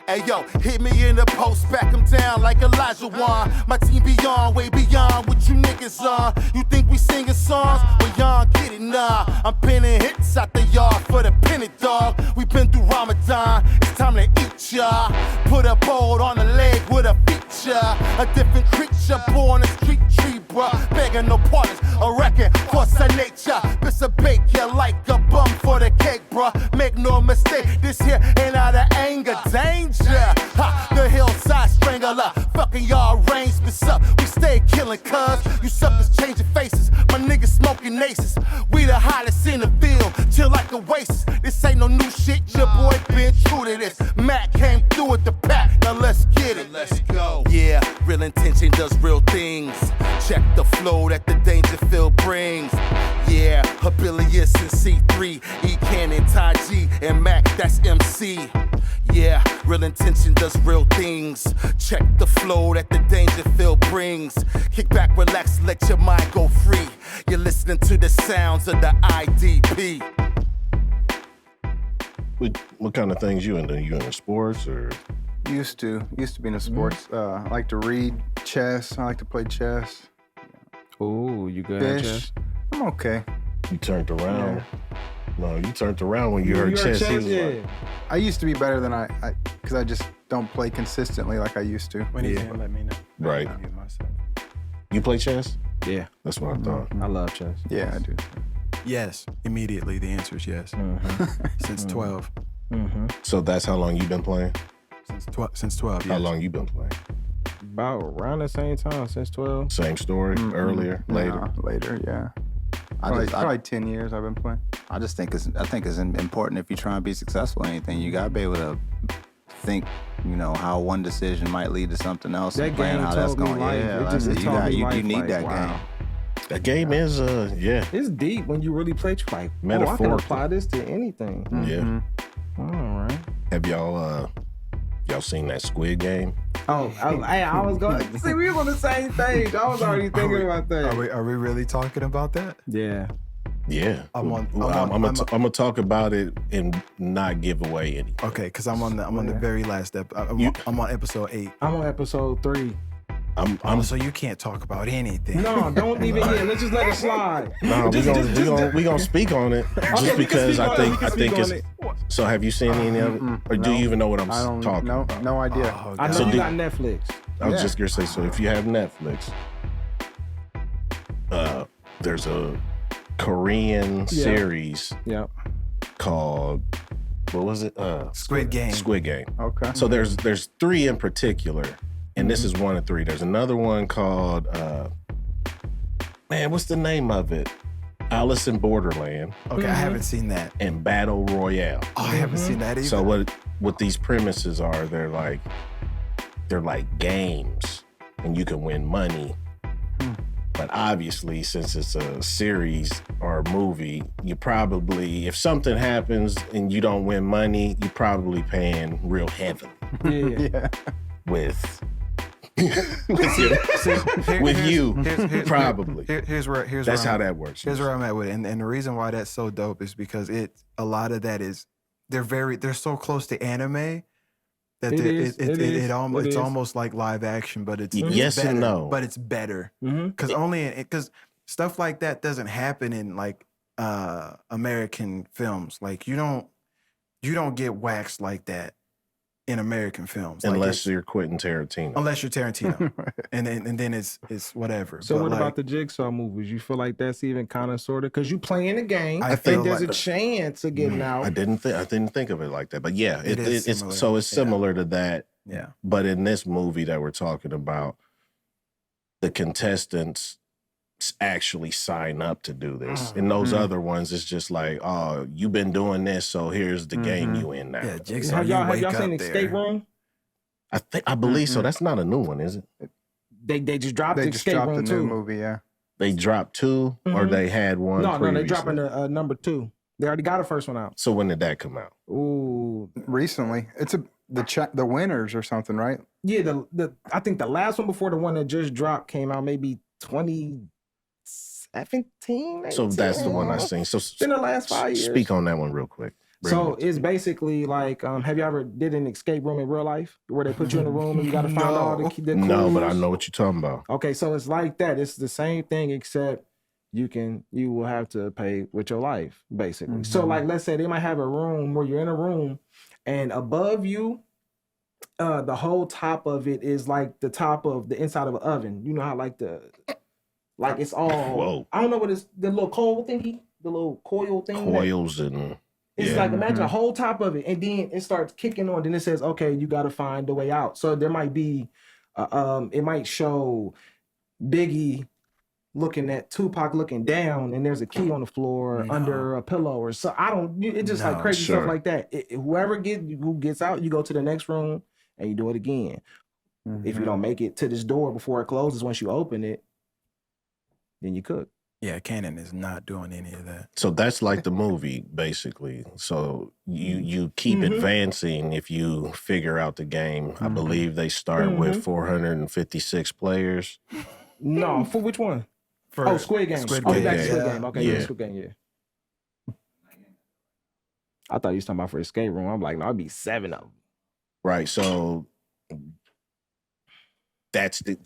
Hey yo, hit me in the post, back him down like Elijah Wan. My team beyond, way beyond what you niggas on. You think we singing songs? Well, y'all get it nah. I'm pinning hits out the yard for the pennant dog. We been through Ramadan, it's time to eat y'all. Put a bolt on the leg with a feature. A different creature, born a street tree, bruh. Begging no partners, a record, force of nature. Bitch a bake you like a bum for the cake, bruh. Make no mistake, this here ain't out of anger. Danger, ha, the hillside strangler. Fucking y'all range, what's up? We stay killing cuz. You suckers changing faces, my niggas smoking aces. We the hottest in the field, chill like Oasis. This ain't no new shit, your boy been true to this. Mac came through with the pack, now let's get it. Let's go. Yeah, real intention does real things. Check the flow that the Dangerfield brings. Yeah, Habilius and C3, E Cannon, Ty G, and Mac, that's MC. Yeah, real intention does real things. Check the flow that the Dangerfield brings. Kick back, relax, let your mind go free. You're listening to the sounds of the IDP. What kind of things you into? You into sports or? Used to be into sports. I like to read chess. I like to play chess. Oh, you good at chess? I'm okay. You turned around. Yeah. No, you turned around when you heard chess. Yeah. I used to be better than because I just don't play consistently like I used to. When he's let me know. Right. You play chess? Yeah. That's what I thought. I love chess. Yeah, I do. Yes. Immediately, the answer is yes. Since 12. So that's how long you've been playing? Since 12, yes. How long you been playing? About around the same time, since 12. Same story? Earlier? Later? No, later, yeah. Probably 10 years I've been playing. I think it's important if you're trying to be successful in anything. You gotta be able to think, how one decision might lead to something else. That and plan game how that's told me going. life. You need that game. That game is yeah. It's deep when you really play. Like, I can apply this to anything. Yeah. All right. Have y'all seen that Squid Game? Oh, I was going. See, we was on the same page. I was already thinking about that. Are we really talking about that? Yeah. Yeah. I'm gonna talk about it and not give away anything. Okay, because I'm on the very last episode. I'm on episode 8. I'm on episode 3. So you can't talk about anything. No, don't even hear. Let's just let it slide. No, we gonna speak on it just because I think it's. So have you seen any of it, or do you even know what I'm talking about? No idea. I know you got Netflix. I was just gonna say. So if you have Netflix, there's a Korean series called, what was it? Squid Game. Squid Game. Okay. So there's 3 in particular, and this is 1 of 3. There's another one called what's the name of it? Alice in Borderland. Okay, I haven't seen that. And Battle Royale. Oh, I haven't seen that either. So what these premises are, they're like games, and you can win money. But obviously, since it's a series or a movie, you probably, if something happens and you don't win money, you're probably paying real heavily. Yeah. With probably. Here's that's how that works. Here's where I'm at with it, and the reason why that's so dope is because a lot of that is they're so close to anime that it's almost like live action, but it's yes better, and no, but it's better because stuff like that doesn't happen in like American films. Like you don't get waxed like that in American films, unless you're Quentin Tarantino. Unless you're Tarantino, and then it's whatever. So but what about the Jigsaw movies? You feel like that's even kind of sort of because you playing the game. I think there's a chance of getting out. I didn't think of it like that, but yeah, it's similar to that. Yeah, but in this movie that we're talking about, the contestants actually sign up to do this. In those other ones, it's just like, oh, you've been doing this, so here's the game you in now. Yeah, Jigsaw, have y'all seen Escape Room? I believe so. That's not a new one, is it? They just dropped Escape Room 2. New movie, yeah. They dropped 2, or they had one. No, they dropping the number 2. They already got the first one out. So when did that come out? Ooh, recently. It's the winners or something, right? Yeah, I think the last one before the one that just dropped came out maybe 2017. 18. So that's the one I seen. So in the last 5 years. Speak on that one real quick. So it's basically like, have you ever did an escape room in real life where they put you in a room and you got to find all the clues? No, but I know what you're talking about. Okay, so it's like that. It's the same thing except you will have to pay with your life, basically. So like, let's say they might have a room where you're in a room and above you, the whole top of it is like the top of the inside of an oven. You know how like it's all, Whoa. I don't know what it's, the little coil thingy, the little coil thing. Coils and... It's like, imagine the whole top of it, and then it starts kicking on. Then it says, okay, you got to find the way out. So there might be, it might show Biggie looking at Tupac looking down, and there's a key on the floor under a pillow or so. It's just like crazy stuff like that. Whoever gets out, you go to the next room and you do it again. If you don't make it to this door before it closes, once you open it, then you cook. Yeah, Canon is not doing any of that. So that's like the movie, basically. So you keep advancing if you figure out the game. I believe they start with 456 players. No, for which one? Squid Game. Squid Game. Game. Back to Squid Game. Okay, Yeah. Squid Game, yeah. I thought you was talking about for escape room. I'm like, no, it'd be 7 of them. Right. So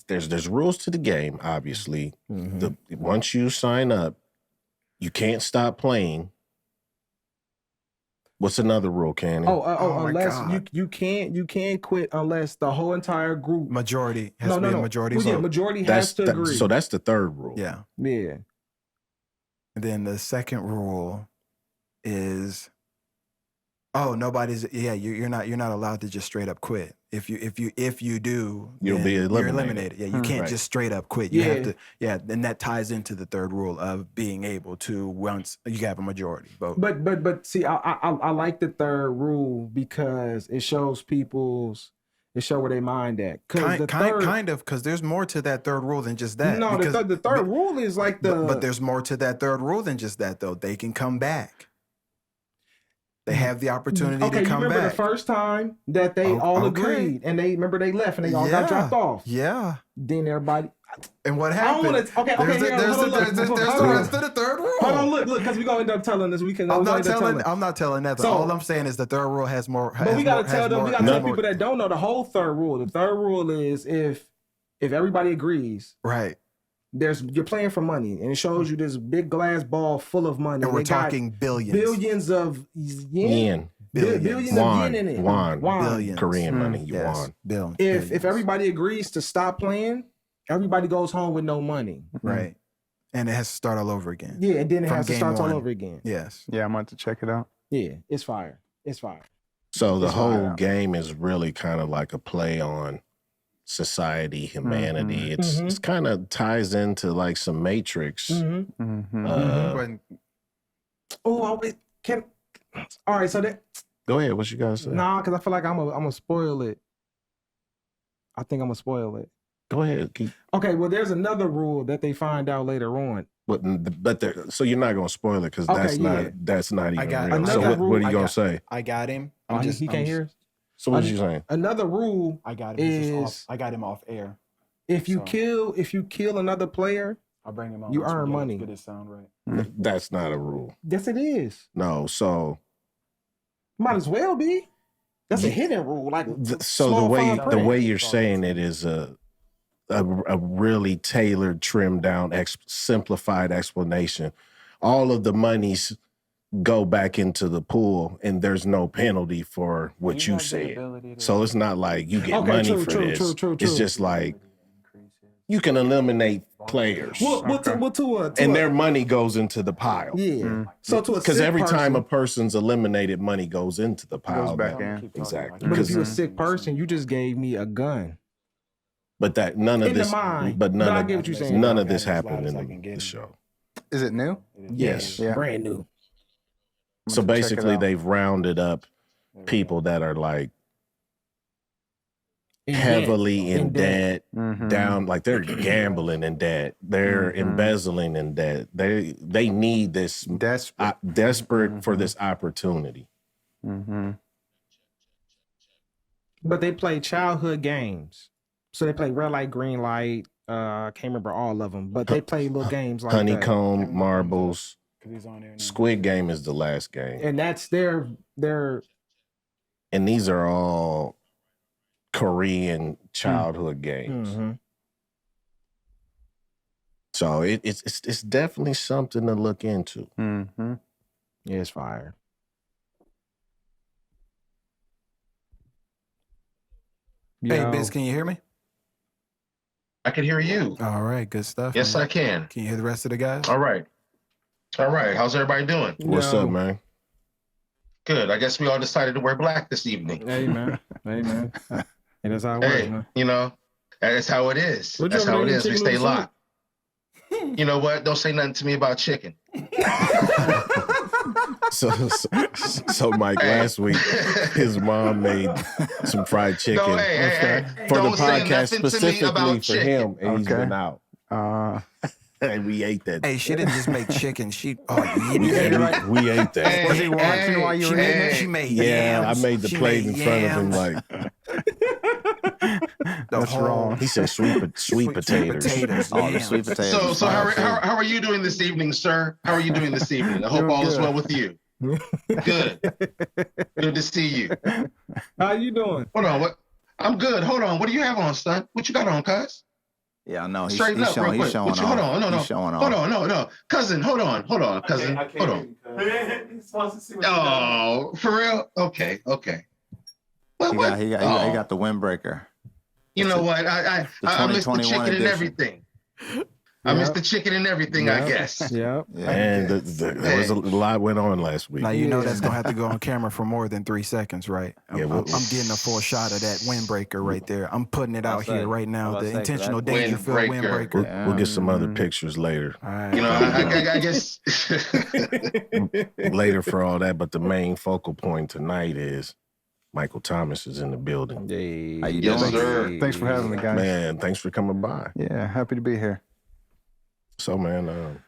there's rules to the game, obviously. Once you sign up, you can't stop playing. What's another rule, Cannon? Unless you can't quit unless the whole entire group Majority has to be a majority well, vote. yeah, majority has to agree. So that's the third rule. Yeah. Yeah. And then the second rule is, you're not allowed to just straight up quit. If you do, You'll be eliminated. You're eliminated. Yeah, you can't just straight up quit. You have to. Yeah, and that ties into the third rule of being able to, once you have a majority vote. But see, I like the third rule because it shows where they mind at. Kind of, because there's more to that third rule than just that. No, the third rule is like but there's more to that third rule than just that, though. They can come back. They have the opportunity to come back. Okay, you remember the first time that they all agreed, and they left, and they all got dropped off. Yeah. Then everybody. And what happened? There's the rest of the third rule. Hold on, look, because we're gonna end up telling this. I'm not telling that. So, all I'm saying is the third rule has more. But we gotta tell them. We gotta tell people that don't know the whole third rule. The third rule is if everybody agrees, right? You're playing for money, and it shows you this big glass ball full of money. And we're talking billions. Billions of yen. Billions of yen in it. Won. Billions. Korean money. Yes. Won. If everybody agrees to stop playing, everybody goes home with no money. Right. And it has to start all over again. Yeah, and then it has to start all over again. Yes. Yeah, I'm going to check it out. Yeah, it's fire. It's fire. So the whole game is really kind of like a play on society, humanity. It's kind of ties into like some Matrix. All right, so that. Go ahead. What you guys say? Nah, because I feel like I'm gonna spoil it. I think I'm gonna spoil it. Go ahead. Okay, well, there's another rule that they find out later on. But so you're not gonna spoil it because that's not even real. So what are you gonna say? I got him. He can't hear us. So what are you saying? Another rule I got him. I got him off air. If you kill another player, I'll bring him on. You earn money. Get his sound right. That's not a rule. Yes, it is. No, so might as well be. That's a hidden rule. Like so the way you're saying it is a really tailored, trimmed down, simplified explanation. All of the monies go back into the pool, and there's no penalty for what you said. So it's not like you get money for this. It's just like you can eliminate players. And their money goes into the pile. Yeah. So because every time a person's eliminated, money goes into the pile. Goes back in. Exactly. But if you're a sick person, you just gave me a gun. But that none of this. But I get what you're saying. None of this happened in the show. Is it new? Yes. Yeah. Brand new. So basically, they've rounded up people that are like heavily in debt, down, like they're gambling in debt, they're embezzling in debt. They need this desperate for this opportunity. But they play childhood games, so they play red light, green light. I can't remember all of them, but they play little games like honeycomb, marbles. he's on there now. Squid Game is the last game. And that's their And these are all Korean childhood games. Mm-hmm. So it's definitely something to look into. Mm-hmm. Yeah, it's fire. Hey, Yo. Biz, can you hear me? I can hear you. All right, good stuff. Yes, I can. Can you hear the rest of the guys? All right. All right. How's everybody doing? What's Yo. up, man? Good. I guess we all decided to wear black this evening. Hey man. Hey man. Hey, that's how it works, Hey, man. you know, that's how it is. What you That's over how it there is. We eating stay chicken locked. You know what? Don't say nothing to me about chicken. So Mike, last week his mom made some fried chicken No, hey, for the don't say podcast nothing to me specifically about for chicken. him, and he's Okay. been out. And we ate that. Hey, she didn't just make chicken. She We ate that. Hey, Was he watching while you were eating it? She made Yeah, yams. I made the She plate in made front of him yams. like The That's whole- wrong. he said sweet potatoes. All the yams. sweet potatoes. So how are you doing this evening, sir? How are you doing this evening? I hope Doing all is good. well with you. Good. Good to see you. How you doing? Hold on. What? I'm good. Hold on. What do you have on, son? What you got on, cuz? Yeah, I know. He's Straighten up, showing, real he's quick. showing off. Hold on, no. He's showing off. Hold on, no. Cousin, hold on, cousin. Hold on. Oh, for real? Okay. Well, He what? got the windbreaker. You know what? I missed the 2021 chicken and edition. everything. I missed the chicken and everything, I guess. Yeah. Yeah. And there was a lot went on last week. Now you know Yeah. that's gonna have to go on camera for more than 3 seconds, right? Yeah, I'm we'll- getting a full shot of that windbreaker right there. I'm putting it out here right now. The intentional that Dangerfield windbreaker. windbreaker. We'll get some other pictures later. All right. You know, I guess. Later for all that, but the main focal point tonight is Michael Thomas is in the building. How you Yes, doing? sir. Thanks for having me, guys. Man, thanks for coming by. Yeah, happy to be here. So, man,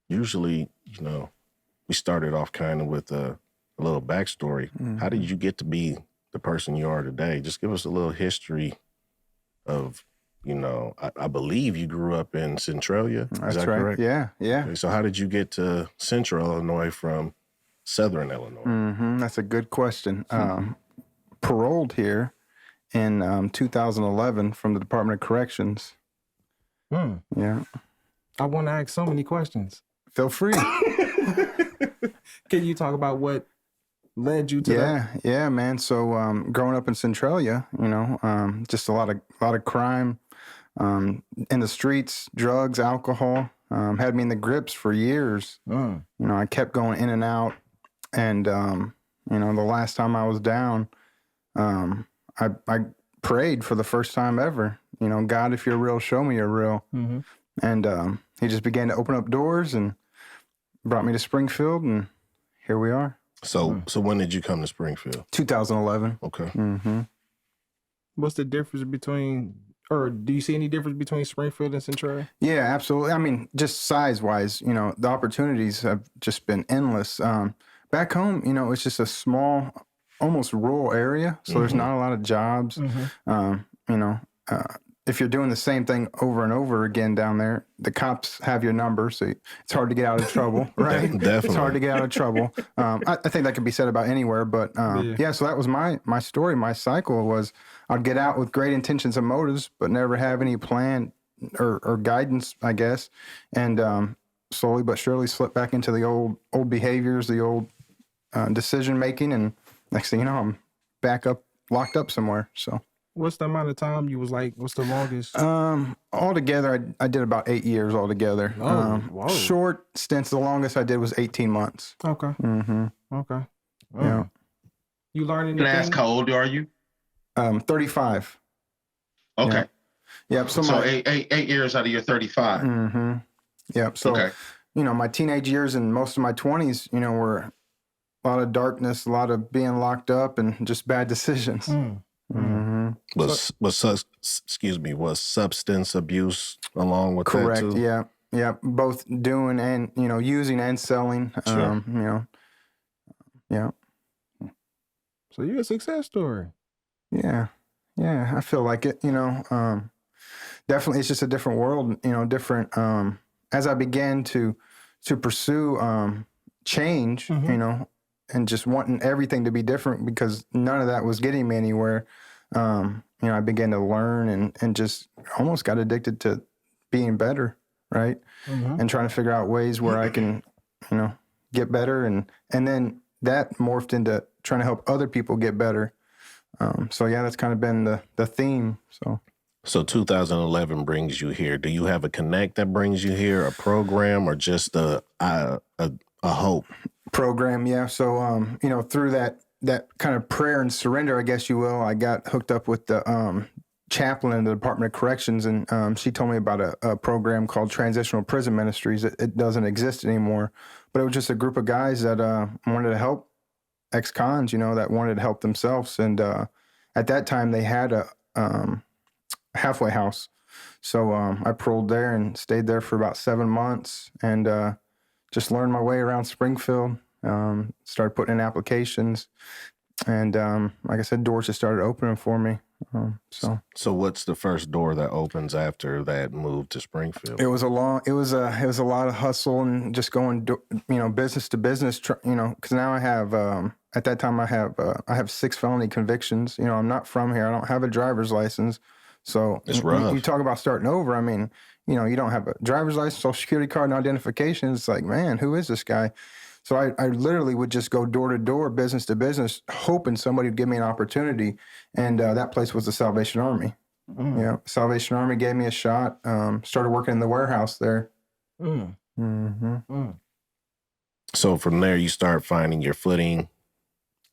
usually, we started off kind of with a little backstory. How did you get to be the person you are today? Just give us a little history of, I believe you grew up in Centralia. That's Is that right. correct? Yeah. Okay, so how did you get to Central Illinois from Southern Illinois? That's a good question. Paroled here in 2011 from the Department of Corrections. Yeah. I want to ask so many questions. Feel free. Can you talk about what led you to that? Yeah, man. So growing up in Centralia, just a lot of crime in the streets, drugs, alcohol, had me in the grips for years. I kept going in and out, and the last time I was down, I prayed for the first time ever. God, if you're real, show me you're real. And he just began to open up doors and brought me to Springfield, and here we are. So when did you come to Springfield? 2011. Okay. What's the difference between, or do you see any difference between Springfield and Centralia? Yeah, absolutely. I mean, just size-wise, the opportunities have just been endless. Back home, it's just a small, almost rural area, so there's not a lot of jobs. If you're doing the same thing over and over again down there, the cops have your number, so it's hard to get out of trouble, right? Definitely. It's hard to get out of trouble. I think that could be said about anywhere, but yeah. So that was my story. My cycle was I'd get out with great intentions and motives, but never have any plan or guidance, I guess, and slowly but surely slip back into the old behaviors, the old decision making, and next thing you know, I'm back up, locked up somewhere. So. What's the amount of time you was like, what's the longest? Altogether, I did about 8 years altogether. Whoa. Short stints, the longest I did was 18 months. Okay. Mm-hmm. Okay. Yeah. You learn Can I anything? ask how old are you? 35. Okay. Yep. So, So 8 years out of your 35. Mm-hmm. Yep. So, Okay. my teenage years and most of my 20s, were a lot of darkness, a lot of being locked up and just bad decisions. Mm-hmm. Was substance abuse along with Correct. that too? Yeah. Yeah. Both doing and, using and selling. Sure. Yeah. So you're a success story. Yeah. Yeah. I feel like it, definitely it's just a different world, different, as I began to pursue change, you know, and just wanting everything to be different because none of that was getting me anywhere. You know, I began to learn and just almost got addicted to being better, right? And trying to figure out ways where I can, you know, get better. And then that morphed into trying to help other people get better. So yeah, that's kind of been the theme. So 2011 brings you here. Do you have a connect that brings you here, a program, or just a hope? Program, yeah. So, you know, through that kind of prayer and surrender, I guess you will, I got hooked up with the chaplain in the Department of Corrections, and she told me about a program called Transitional Prison Ministries. It doesn't exist anymore, but it was just a group of guys that wanted to help ex-cons, you know, that wanted to help themselves. And at that time, they had a halfway house. So I paroled there and stayed there for about 7 months and just learned my way around Springfield, started putting in applications. And like I said, doors just started opening for me. So what's the first door that opens after that move to Springfield? It was a lot of hustle and just going, you know, business to business, you know, because now I have, at that time I have 6 felony convictions. You know, I'm not from here. I don't have a driver's license. So it's rough. You talk about starting over. I mean, you know, you don't have a driver's license, social security card, and identification. It's like, man, who is this guy? So I literally would just go door to door, business to business, hoping somebody would give me an opportunity. And that place was the Salvation Army. Yeah, Salvation Army gave me a shot. Started working in the warehouse there. So from there, you start finding your footing.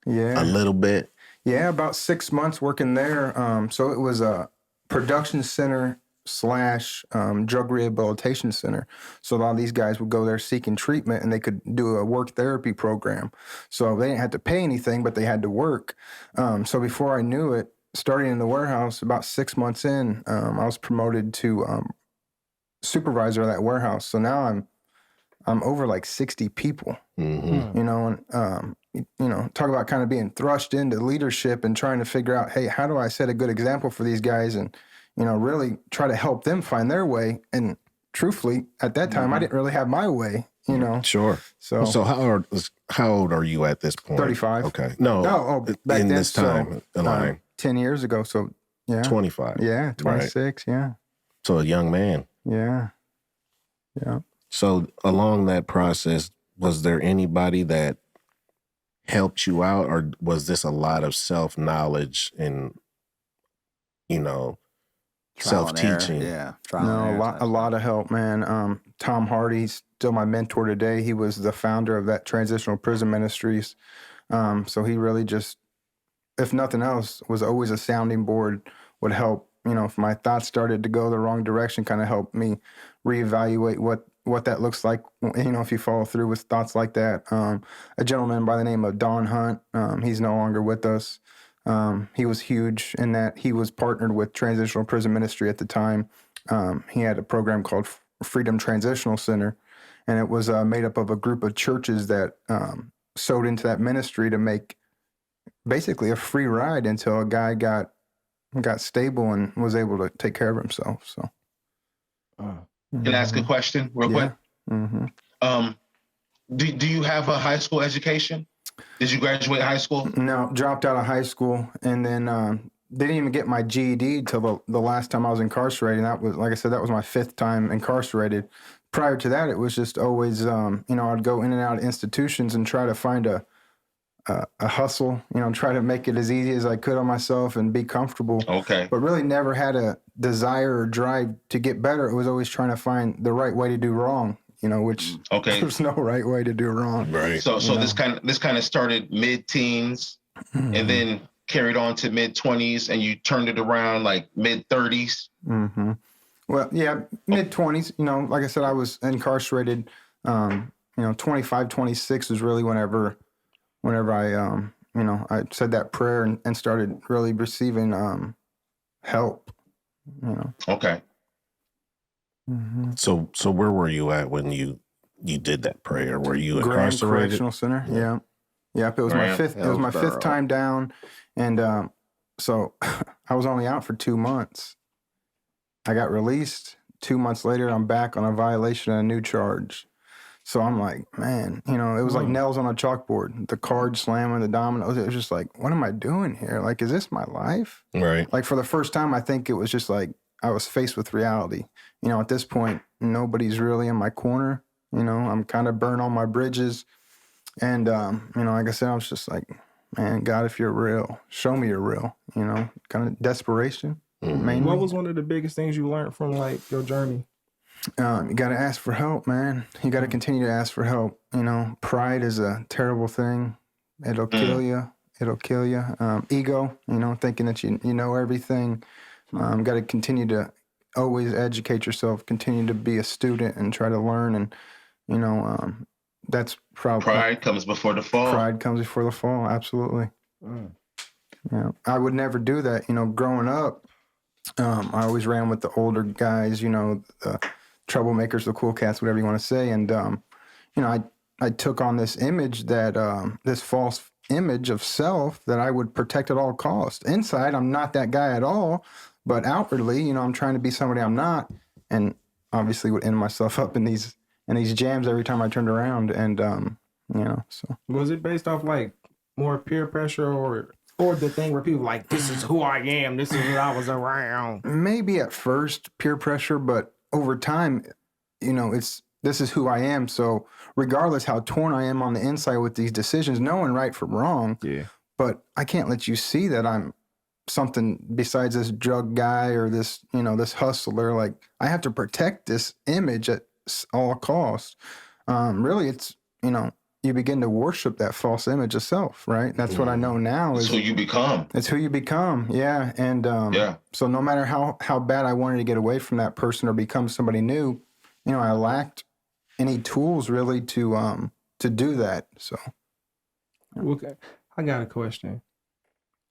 Yeah, a little bit. Yeah, about 6 months working there. So it was a production center / drug rehabilitation center. So a lot of these guys would go there seeking treatment and they could do a work therapy program. So they didn't have to pay anything, but they had to work. So before I knew it, starting in the warehouse, about 6 months in, I was promoted to supervisor of that warehouse. So now I'm over like 60 people, you know, and, you know, talk about kind of being thrust into leadership and trying to figure out, hey, how do I set a good example for these guys and, you know, really try to help them find their way. And truthfully, at that time, I didn't really have my way, you know. Sure. So how old are you at this point? 35. Okay. No, back in then, this time in line. 10 years ago. So, yeah. 25. Yeah, 26, yeah. So a young man. Yeah. Yeah. So along that process, was there anybody that helped you out, or was this a lot of self-knowledge and, you know, self-teaching? Yeah. A lot of help, man. Tom Hardy's still my mentor today. He was the founder of that Transitional Prison Ministries. So he really just, if nothing else, was always a sounding board, would help, you know, if my thoughts started to go the wrong direction, kind of help me reevaluate what that looks like, you know, if you follow through with thoughts like that. A gentleman by the name of Don Hunt, he's no longer with us. He was huge in that he was partnered with Transitional Prison Ministry at the time. He had a program called Freedom Transitional Center, and it was made up of a group of churches that sewed into that ministry to make basically a free ride until a guy got stable and was able to take care of himself. So, Can I ask a question real quick? Do you have a high school education? Did you graduate high school? No, dropped out of high school, and then didn't even get my GED till the last time I was incarcerated. And that was, like I said, that was my 5th time incarcerated. Prior to that, it was just always, you know, I'd go in and out of institutions and try to find a hustle, you know, try to make it as easy as I could on myself and be comfortable. Okay. But really never had a desire or drive to get better. It was always trying to find the right way to do wrong, you know, which there's no right way to do wrong. Right. So this kind of started mid-teens and then carried on to mid-20s, and you turned it around like mid-30s. Well, yeah, mid-20s, you know, like I said, I was incarcerated, you know, 25, 26 was really whenever I, you know, I said that prayer and started really receiving help, you know. Okay. So where were you at when you did that prayer? Were you incarcerated? Graham Correctional Center. Yeah. Yep. It was my fifth. It was my 5th time down, and so I was only out for 2 months. I got released. 2 months later, I'm back on a violation of a new charge. So I'm like, man, you know, it was like nails on a chalkboard. The card slamming, the dominoes. It was just like, what am I doing here? Like, is this my life? Right. Like, for the first time, I think it was just like I was faced with reality. You know, at this point, nobody's really in my corner. You know, I'm kind of burned on my bridges. And, you know, like I said, I was just like, man, God, if you're real, show me you're real. You know, kind of desperation. Mainly. What was one of the biggest things you learned from like your journey? You got to ask for help, man. You got to continue to ask for help. You know, pride is a terrible thing. It'll kill you. It'll kill you. Ego, you know, thinking that you know everything. Got to continue to always educate yourself, continue to be a student and try to learn. And, you know, that's probably... Pride comes before the fall. Pride comes before the fall, absolutely. Yeah, I would never do that. You know, growing up, I always ran with the older guys, you know, the troublemakers, the cool cats, whatever you want to say. And, you know, I took on this image that, this false image of self that I would protect at all costs. Inside, I'm not that guy at all, but outwardly, you know, I'm trying to be somebody I'm not. And obviously would end myself up in these jams every time I turned around. And, you know, so. Was it based off like more peer pressure or the thing where people like, this is who I am, this is what I was around? Maybe at first peer pressure, but over time, you know, this is who I am. So regardless how torn I am on the inside with these decisions, knowing right from wrong, but I can't let you see that I'm something besides this drug guy or this, you know, this hustler. Like, I have to protect this image at all costs. Really, it's, you know, you begin to worship that false image of self, right? That's what I know now. It's who you become. It's who you become, yeah. And so no matter how bad I wanted to get away from that person or become somebody new, you know, I lacked any tools really to do that. So, Okay, I got a question.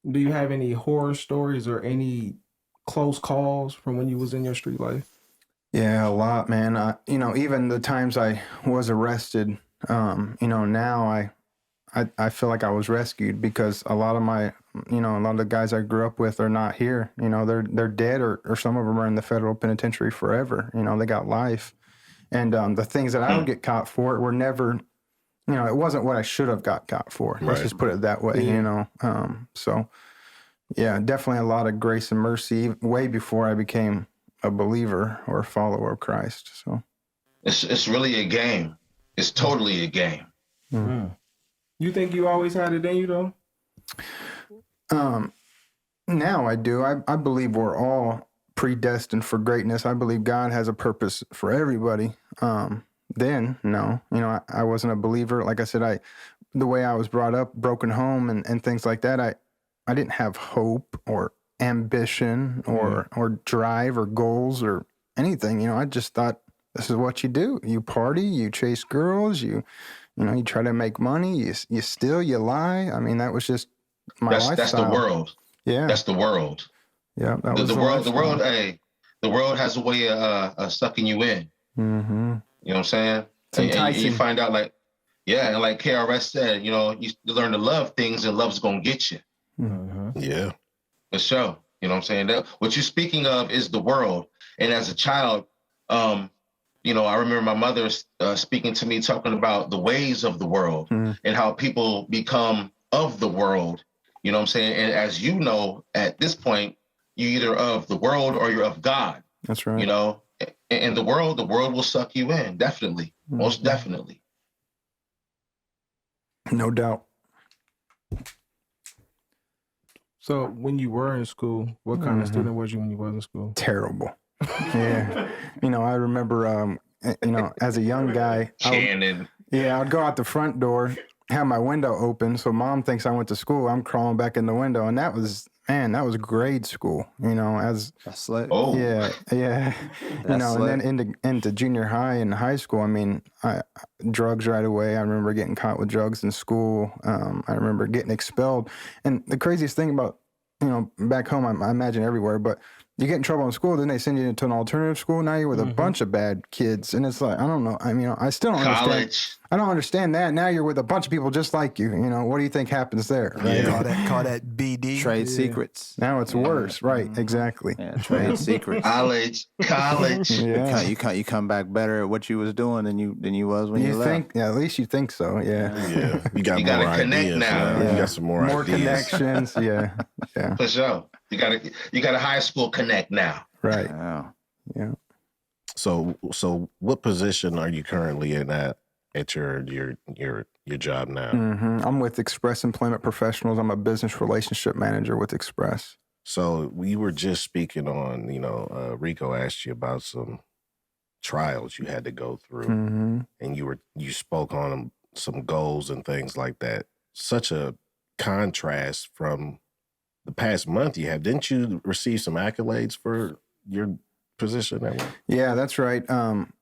Do you have any horror stories or any close calls from when you was in your street life? Yeah, a lot, man. You know, even the times I was arrested, you know, now I feel like I was rescued because a lot of the guys I grew up with are not here. You know, they're dead or some of them are in the federal penitentiary forever. You know, they got life. And the things that I would get caught for were never, you know, it wasn't what I should have got caught for. Let's just put it that way, you know. So, yeah, definitely a lot of grace and mercy way before I became a believer or a follower of Christ. So It's really a game. It's totally a game. You think you always had it in you, though? Now I do. I believe we're all predestined for greatness. I believe God has a purpose for everybody. Then, no. You know, I wasn't a believer. Like I said, the way I was brought up, broken home and things like that, I didn't have hope or ambition or drive or goals or anything. You know, I just thought this is what you do. You party, you chase girls, you try to make money, you steal, you lie. I mean, that was just my lifestyle. That's the world. Yeah. That's the world. Yeah. That was the world has a way of sucking you in. Mm-hmm. You know what I'm saying? And you find out and like KRS said, you know, you learn to love things and love's going to get you. Mm-hmm. Yeah. For sure. You know what I'm saying? That, what you're speaking of is the world. And as a child, you know, I remember my mother speaking to me, talking about the ways of the world and how people become of the world. You know what I'm saying? And as you know, at this point, you're either of the world or you're of God. That's right. You know, and the world will suck you in. Definitely. Most definitely. No doubt. So when you were in school, what kind of student was you when you was in school? Terrible. Yeah. You know, I remember, you know, as a young guy, I'd go out the front door, have my window open, so mom thinks I went to school. I'm crawling back in the window, and that was grade school. You know, That's slick. Oh, yeah. You know, slick. and then into junior high and high school. I mean, drugs right away. I remember getting caught with drugs in school. I remember getting expelled. And the craziest thing about, you know, back home, I imagine everywhere, but you get in trouble in school, then they send you into an alternative school. Now you're with a bunch of bad kids, and it's like, I don't know. I mean, I still don't understand. I don't understand that. Now you're with a bunch of people just like you. You know, what do you think happens there? Right? Yeah. Call that BD. Trade secrets. Now it's worse. Right. Exactly. Yeah, trade secrets. College. Yeah. You come back better at what you was doing than you was when you left. think? Yeah, at least you think so. Yeah. Yeah, you got You more gotta connect ideas now. You got some more ideas. connections. Yeah. Yeah. For sure. You got a high school connect now. Right. Yeah. Yeah. So what position are you currently in at your job now? I'm with Express Employment Professionals. I'm a business relationship manager with Express. So we were just speaking on, Rico asked you about some trials you had to go through, and you spoke on some goals and things like that. Such a contrast from the past month you have. Didn't you receive some accolades for your position at work? Yeah, that's right.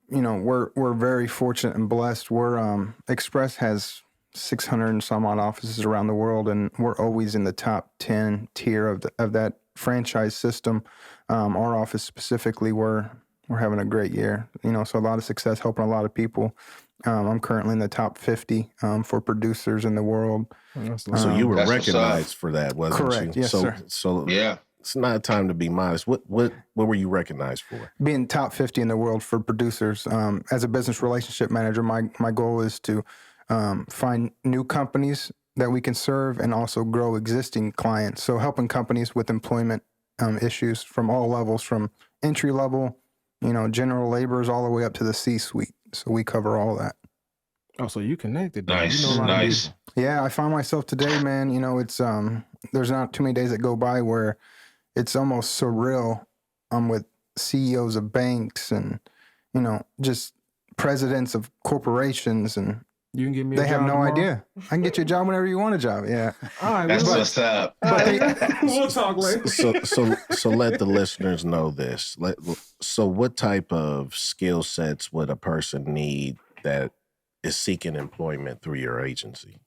We're very fortunate and blessed. We're Express has 600 and some odd offices around the world, and we're always in the top 10 tier of that franchise system. Our office specifically, we're having a great year. So a lot of success, helping a lot of people. I'm currently in the top 50 for producers in the world. So you were That's recognized for that, wasn't you? Correct. Yes, sir. So Yeah. it's not time to be modest. What were you recognized for? Being top 50 in the world for producers. As a business relationship manager, my goal is to find new companies that we can serve and also grow existing clients. So helping companies with employment issues from all levels, from entry level, general laborers, all the way up to the C-suite. So we cover all that. Oh, so you connected. Though. Nice. You know a lot of Nice. people. Yeah, I find myself today, man. It's there's not too many days that go by where it's almost surreal. I'm with CEOs of banks and just presidents of corporations, and You can give me. they a have job no tomorrow? idea. I can get you a job whenever you want a job. Yeah. All right, That's we'll, what's up. we'll talk later. So let the listeners know this. So what type of skill sets would a person need that is seeking employment through your agency?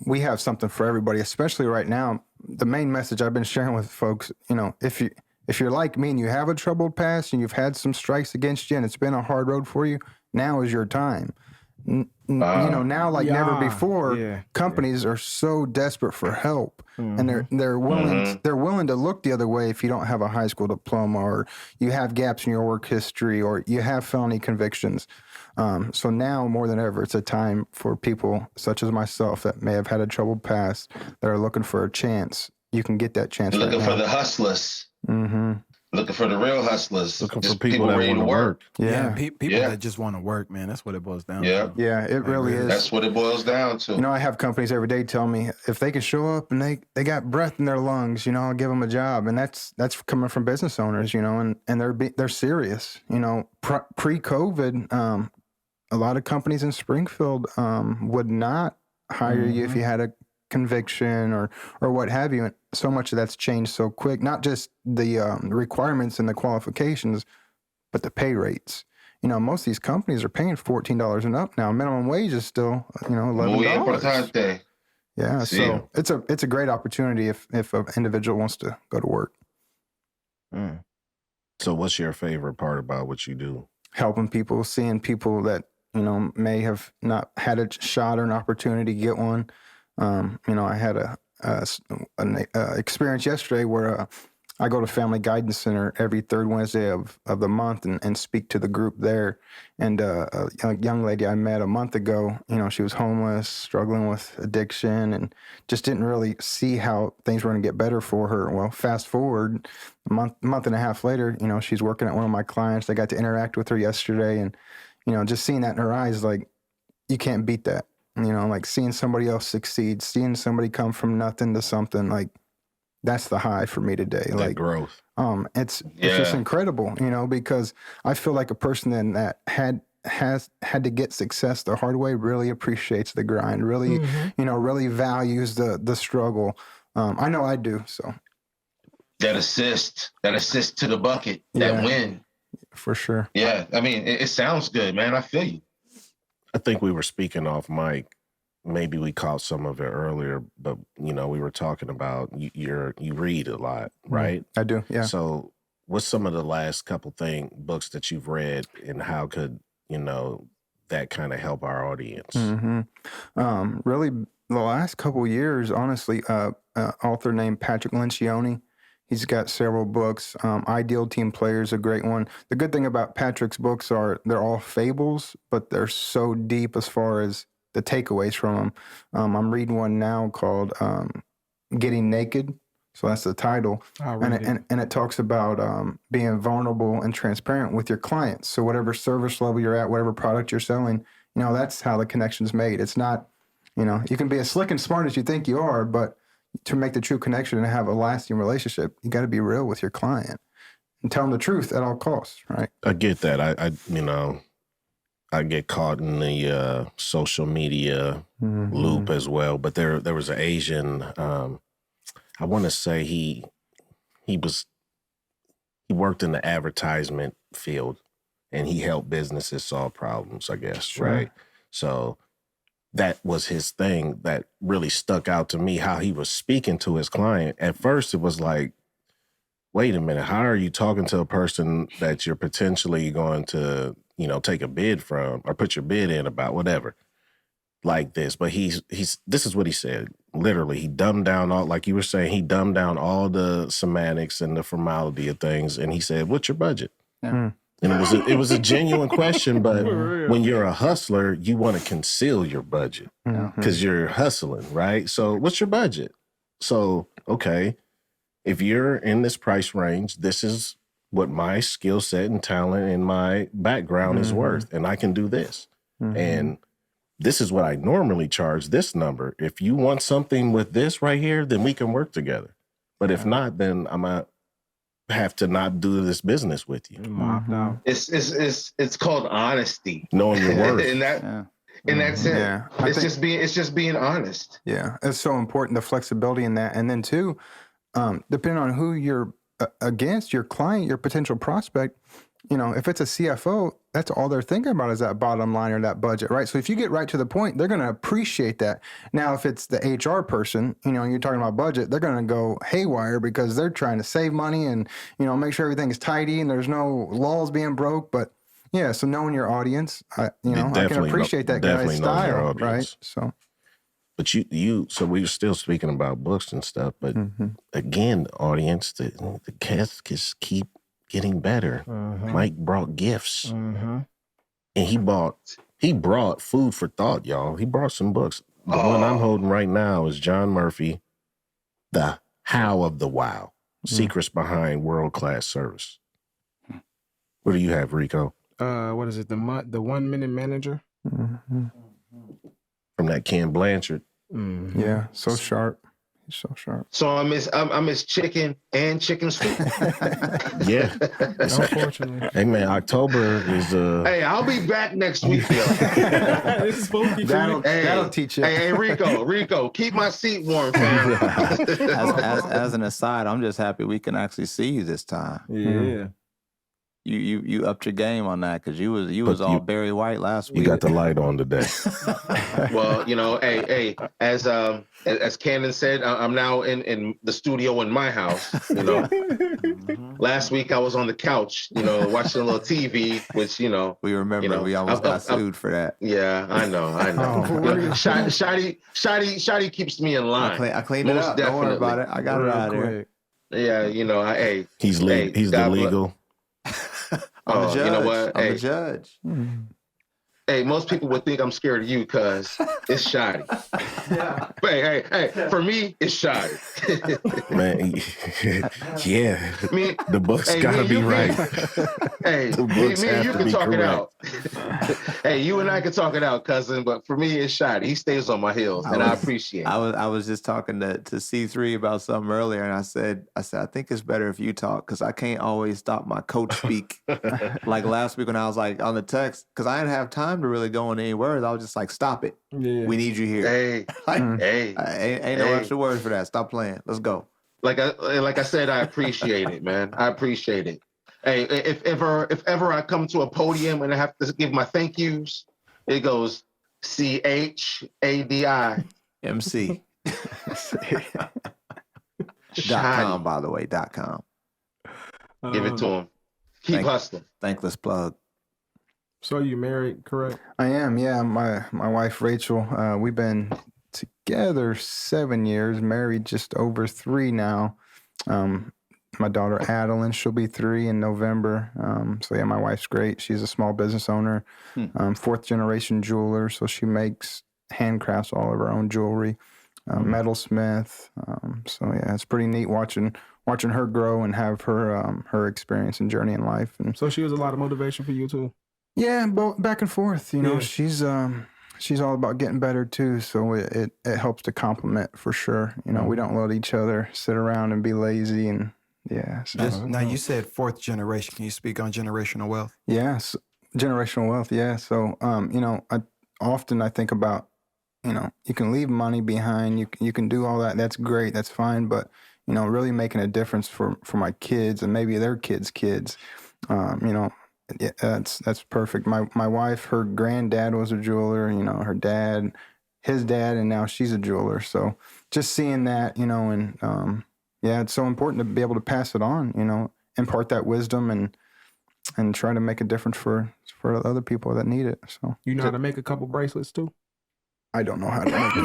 We have something for everybody, especially right now. The main message I've been sharing with folks, if you're like me and you have a troubled past and you've had some strikes against you and it's been a hard road for you, now is your time. Now like never before, companies are so desperate for help, and they're willing to look the other way if you don't have a high school diploma, or you have gaps in your work history, or you have felony convictions. So now more than ever, it's a time for people such as myself that may have had a troubled past that are looking for a chance. You can get that chance. Looking right for now. the hustlers. Mm-hmm. Looking for the real hustlers. Looking for Just people that ready want to work. Yeah. People Yeah. that just want to work, man. That's what it boils down Yeah. to. Yeah, it really is. That's what it boils down to. I have companies every day tell me if they can show up and they got breath in their lungs, I'll give them a job, and that's coming from business owners, and they're serious. Pre-COVID, a lot of companies in Springfield would not hire you if you had a conviction or what have you. And so much of that's changed so quick. Not just the requirements and the qualifications, but the pay rates. Most of these companies are paying $14 and up now. Minimum wage is still, $11. Muy importante. Yeah, so it's a great opportunity if an individual wants to go to work. So what's your favorite part about what you do? Helping people, seeing people that may have not had a shot or an opportunity to get one. I had an experience yesterday where I go to Family Guidance Center every third Wednesday of the month and speak to the group there. And a young lady I met a month ago, she was homeless, struggling with addiction, and just didn't really see how things were going to get better for her. Well, fast forward a month and a half later, she's working at one of my clients. I got to interact with her yesterday, and just seeing that in her eyes, like, you can't beat that. Like seeing somebody else succeed, seeing somebody come from nothing to something, like, that's the high for me today. That like growth. It's just incredible, because I feel like a person that has had to get success the hard way really appreciates the grind, really, really values the struggle. I know I do. So that assist to the bucket, that win. For sure. Yeah. I mean, it sounds good, man. I feel you. I think we were speaking off mic. Maybe we caught some of it earlier, but we were talking about you read a lot, right? I do, yeah. So what's some of the last couple books that you've read, and how could that kind of help our audience? Really, the last couple years, honestly, author named Patrick Lencioni. He's got several books. Ideal Team Player is a great one. The good thing about Patrick's books are they're all fables, but they're so deep as far as the takeaways from them. I'm reading one now called Getting Naked. So that's the title. And it talks about being vulnerable and transparent with your clients. So whatever service level you're at, whatever product you're selling, that's how the connection's made. It's not, you can be as slick and smart as you think you are, but to make the true connection and have a lasting relationship, you got to be real with your client and tell them the truth at all costs, right? I get that. I get caught in the social media loop as well. But there was an Asian, I want to say he worked in the advertisement field and he helped businesses solve problems, I guess, Sure. right? So that was his thing that really stuck out to me, how he was speaking to his client. At first, it was like, wait a minute, how are you talking to a person that you're potentially going to, take a bid from or put your bid in about whatever like this? But this is what he said. Literally, he dumbed down all, like you were saying, he dumbed down all the semantics and the formality of things. And he said, what's your budget? Yeah. And it was a genuine question, but when you're a hustler, you want to conceal your budget because you're hustling, right? So what's your budget? So, okay, if you're in this price range, this is what my skill set and talent and my background is worth, and I can do this. And this is what I normally charge, this number. If you want something with this right here, then we can work together. But if not, then I'm going to have to not do this business with you. It's called honesty. Knowing your worth. in that sense. Yeah. It's just being honest. Yeah, it's so important, the flexibility in that. And then too, depending on who you're against, your client, your potential prospect, if it's a CFO, that's all they're thinking about is that bottom line or that budget, right? So if you get right to the point, they're going to appreciate that. Now, if it's the HR person, you're talking about budget, they're going to go haywire because they're trying to save money and, make sure everything is tidy and there's no laws being broke. But yeah, so knowing your audience, I can appreciate that guy's style, right? So. But so we were still speaking about books and stuff, but again, audience, the casks keep getting better. Mike brought gifts, and he brought food for thought, y'all. He brought some books. The one I'm holding right now is John Murphy, The How of the Wow, Secrets Behind World-Class Service. What do you have, Rico? What is it? The 1 Minute Manager. From that Ken Blanchard. Yeah, so sharp. He's so sharp. So I miss chicken and chicken soup. Yeah. Unfortunately. Hey man, October is Hey, I'll be back next week, yo. This is spooky. That'll teach you. Hey, Rico, keep my seat warm, fam. As an aside, I'm just happy we can actually see you this time. Yeah. You upped your game on that because you was all Barry White last week. You got the light on today. Well, hey, as Cannon said, I'm now in the studio in my house. Last week I was on the couch, watching a little TV, which we remember we almost got sued for that. Yeah, I know. Shotty keeps me in line. I cleaned it up. Don't worry about it. I got it out of there. Yeah, he's the legal. I'm the judge. You know what? I'm the judge. Hey, most people would think I'm scared of you because it's Shotty. Hey, for me, it's Shotty. Man, yeah. The books gotta be right. Hey, me and you can talk it out. Hey, you and I can talk it out, cousin, but for me, it's Shotty. He stays on my heels, and I appreciate it. I was just talking to C3 about something earlier, and I said, I think it's better if you talk because I can't always stop my coach speak. Like last week when I was like on the text, because I didn't have time to really go in any words. I was just like, stop it. Yeah. We need you here. Hey, ain't no extra words for that. Stop playing. Let's go. Like I said, I appreciate it, man. I appreciate it. Hey, if ever I come to a podium and I have to give my thank yous, it goes CHADI. MC. .com, by the way, .com. Give it to him. Keep hustling. Thankless plug. So you married, correct? I am, yeah. My wife Rachel, we've been together 7 years, married just over 3 now. My daughter Adeline, she'll be 3 in November. So yeah, my wife's great. She's a small business owner, 4th generation jeweler. So she makes handcrafts, all of her own jewelry, metalsmith. So yeah, it's pretty neat watching her grow and have her experience and journey in life. And So she was a lot of motivation for you too. yeah, back and forth. You know, Yeah. she's all about getting better too. So it helps to complement for sure. You know, we don't let each other sit around and be lazy and yeah. So, Now you said 4th generation. Can you speak on generational wealth? yes, generational wealth. Yeah. So you know, I think about, you know, you can leave money behind. You can do all that. That's great. That's fine. But you know, really making a difference for my kids and maybe their kids' kids. You know. Yeah, that's perfect. My wife, her granddad was a jeweler, you know, her dad, his dad, and now she's a jeweler. So just seeing that, you know, and yeah, it's so important to be able to pass it on, you know, impart that wisdom and try to make a difference for other people that need it. So You know how to make a couple bracelets too? I don't know how to make it.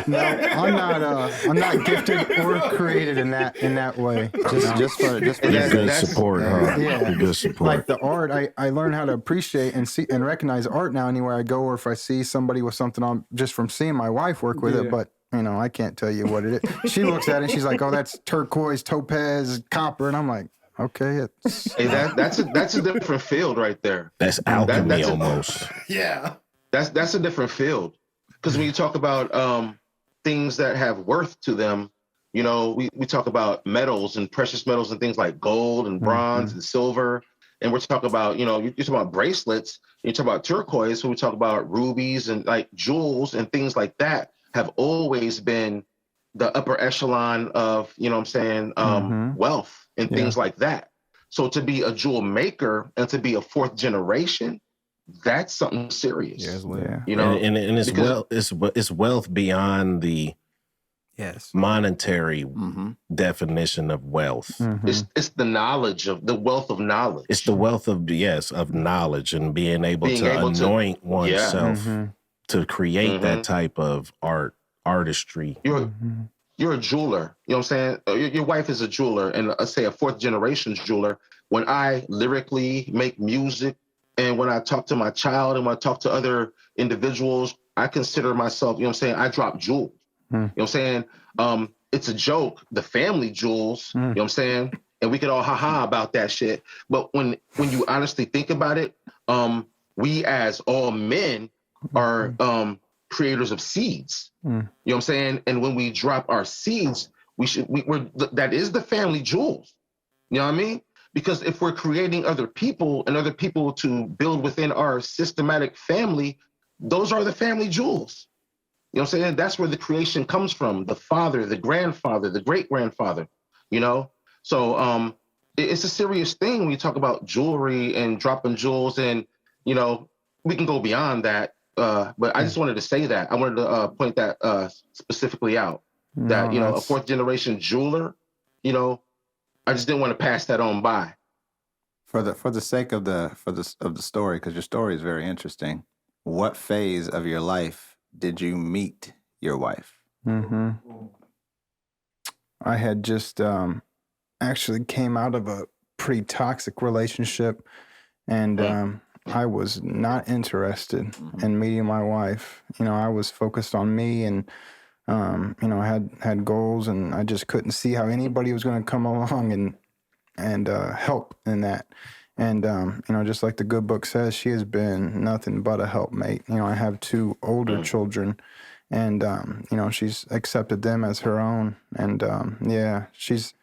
No, I'm not gifted or created in that way. Just for You're good support, huh? Yeah. You're good support. Like the art, I learn how to appreciate and see and recognize art now anywhere I go, or if I see somebody with something on just from seeing my wife work with it. But you know, I can't tell you what it is. She looks at it and she's like, "Oh, that's turquoise, topaz, copper," and I'm like, "Okay, it's." Hey, that's a different field right there. That's alchemy that's almost. Yeah. That's a different field. Because when you talk about things that have worth to them, you know, we talk about metals and precious metals and things like gold and bronze and silver. And we're talking about, you know, you're talking about bracelets, you talk about turquoise, so we talk about rubies and like jewels and things like that have always been the upper echelon of, you know what I'm saying, wealth and things like that. So to be a jewel maker and to be a 4th generation, that's something serious. Yeah. You know, and it's it's wealth beyond the monetary definition of wealth. It's the knowledge of the wealth of knowledge. It's the wealth of knowledge and being able to anoint oneself to create that type of artistry. You're a jeweler. You know what I'm saying? Your wife is a jeweler, and let's say a 4th generation jeweler. When I lyrically make music, and when I talk to my child, and when I talk to other individuals, I consider myself, you know what I'm saying, I drop jewels. You know what I'm saying? It's a joke, the family jewels, you know what I'm saying? And we could all ha-ha about that shit. But when you honestly think about it, we as all men are creators of seeds. You know what I'm saying? And when we drop our seeds, that is the family jewels. You know what I mean? Because if we're creating other people and other people to build within our systematic family, those are the family jewels. You know what I'm saying? That's where the creation comes from. The father, the grandfather, the great-grandfather, you know? So it's a serious thing when you talk about jewelry and dropping jewels, and, you know, we can go beyond that. But I just wanted to say that. I wanted to point that specifically out. That, you know, a 4th generation jeweler, you know, I just didn't want to pass that on by. For the sake of the story, because your story is very interesting. What phase of your life did you meet your wife? I had just actually came out of a pretty toxic relationship, and I was not interested in meeting my wife. You know, I was focused on me, and you know, I had goals, and I just couldn't see how anybody was going to come along and help in that. And you know, just like the good book says, she has been nothing but a helpmate. You know, I have 2 older children, and you know, she's accepted them as her own. And yeah, she's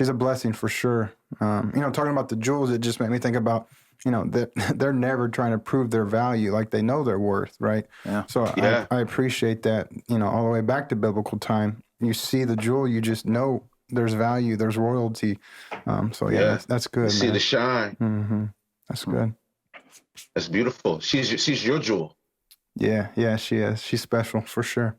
a blessing for sure. You know, talking about the jewels, it just made me think about, you know, that they're never trying to prove their value, like they know their worth, right? Yeah. So I appreciate that, you know, all the way back to biblical time. You see the jewel, you just know there's value, there's royalty. So yeah, that's good. You see the shine. That's good. That's beautiful. She's your jewel. Yeah, she is. She's special for sure.